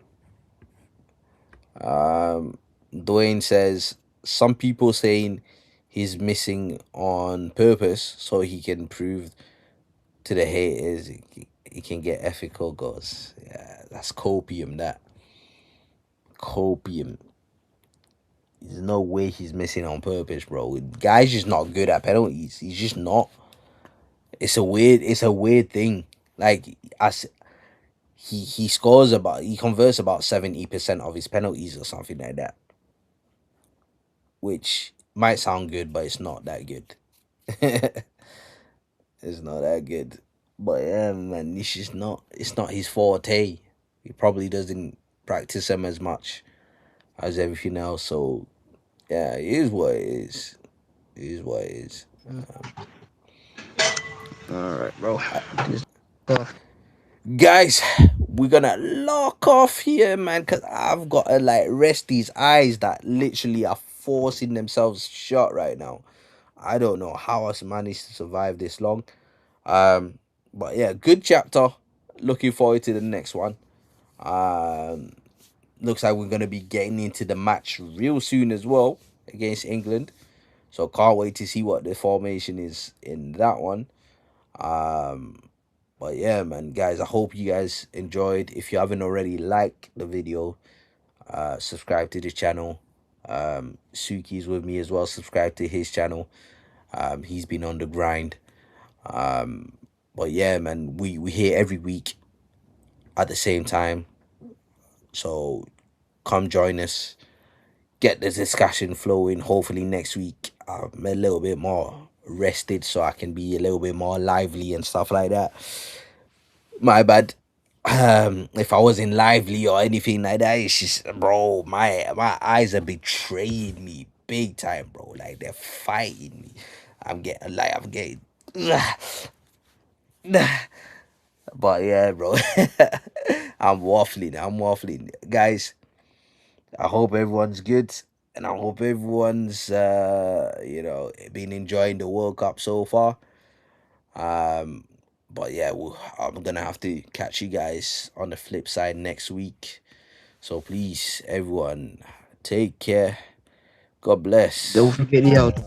Dwayne says some people saying he's missing on purpose so he can prove to the haters he can get ethical goals. Yeah, that's copium. That copium. There's no way he's missing on purpose, bro. Guy's just not good at penalties. He's just not. It's a weird thing. Like he converts about 70% of his penalties or something like that. Which might sound good, but it's not that good. It's not that good. But yeah, man, it's not his forte. He probably doesn't practice them as much as everything else. So yeah, it is what it is. It is what it is. All right, bro. Guys, we're gonna lock off here, man, because I've got to like rest these eyes that literally are forcing themselves shut right now. I don't know how I managed to survive this long. But yeah, good chapter. Looking forward to the next one. Looks like we're gonna be getting into the match real soon as well against England. So can't wait to see what the formation is in that one. But yeah, man, guys, I hope you guys enjoyed. If you haven't already, like the video, subscribe to the channel. Suki's with me as well. Subscribe to his channel. He's been on the grind. But yeah, man, we here every week at the same time. So come join us. Get the discussion flowing. Hopefully next week I'm a little bit more rested so I can be a little bit more lively and stuff like that. My bad. If I wasn't lively or anything like that, it's just, bro, my eyes are betraying me big time, bro. Like they're fighting me. I'm getting but yeah, bro. I'm waffling. Guys, I hope everyone's good. And I hope everyone's been enjoying the World Cup so far. But yeah, I'm gonna have to catch you guys on the flip side next week. So please, everyone, take care. God bless. Don't forget the out.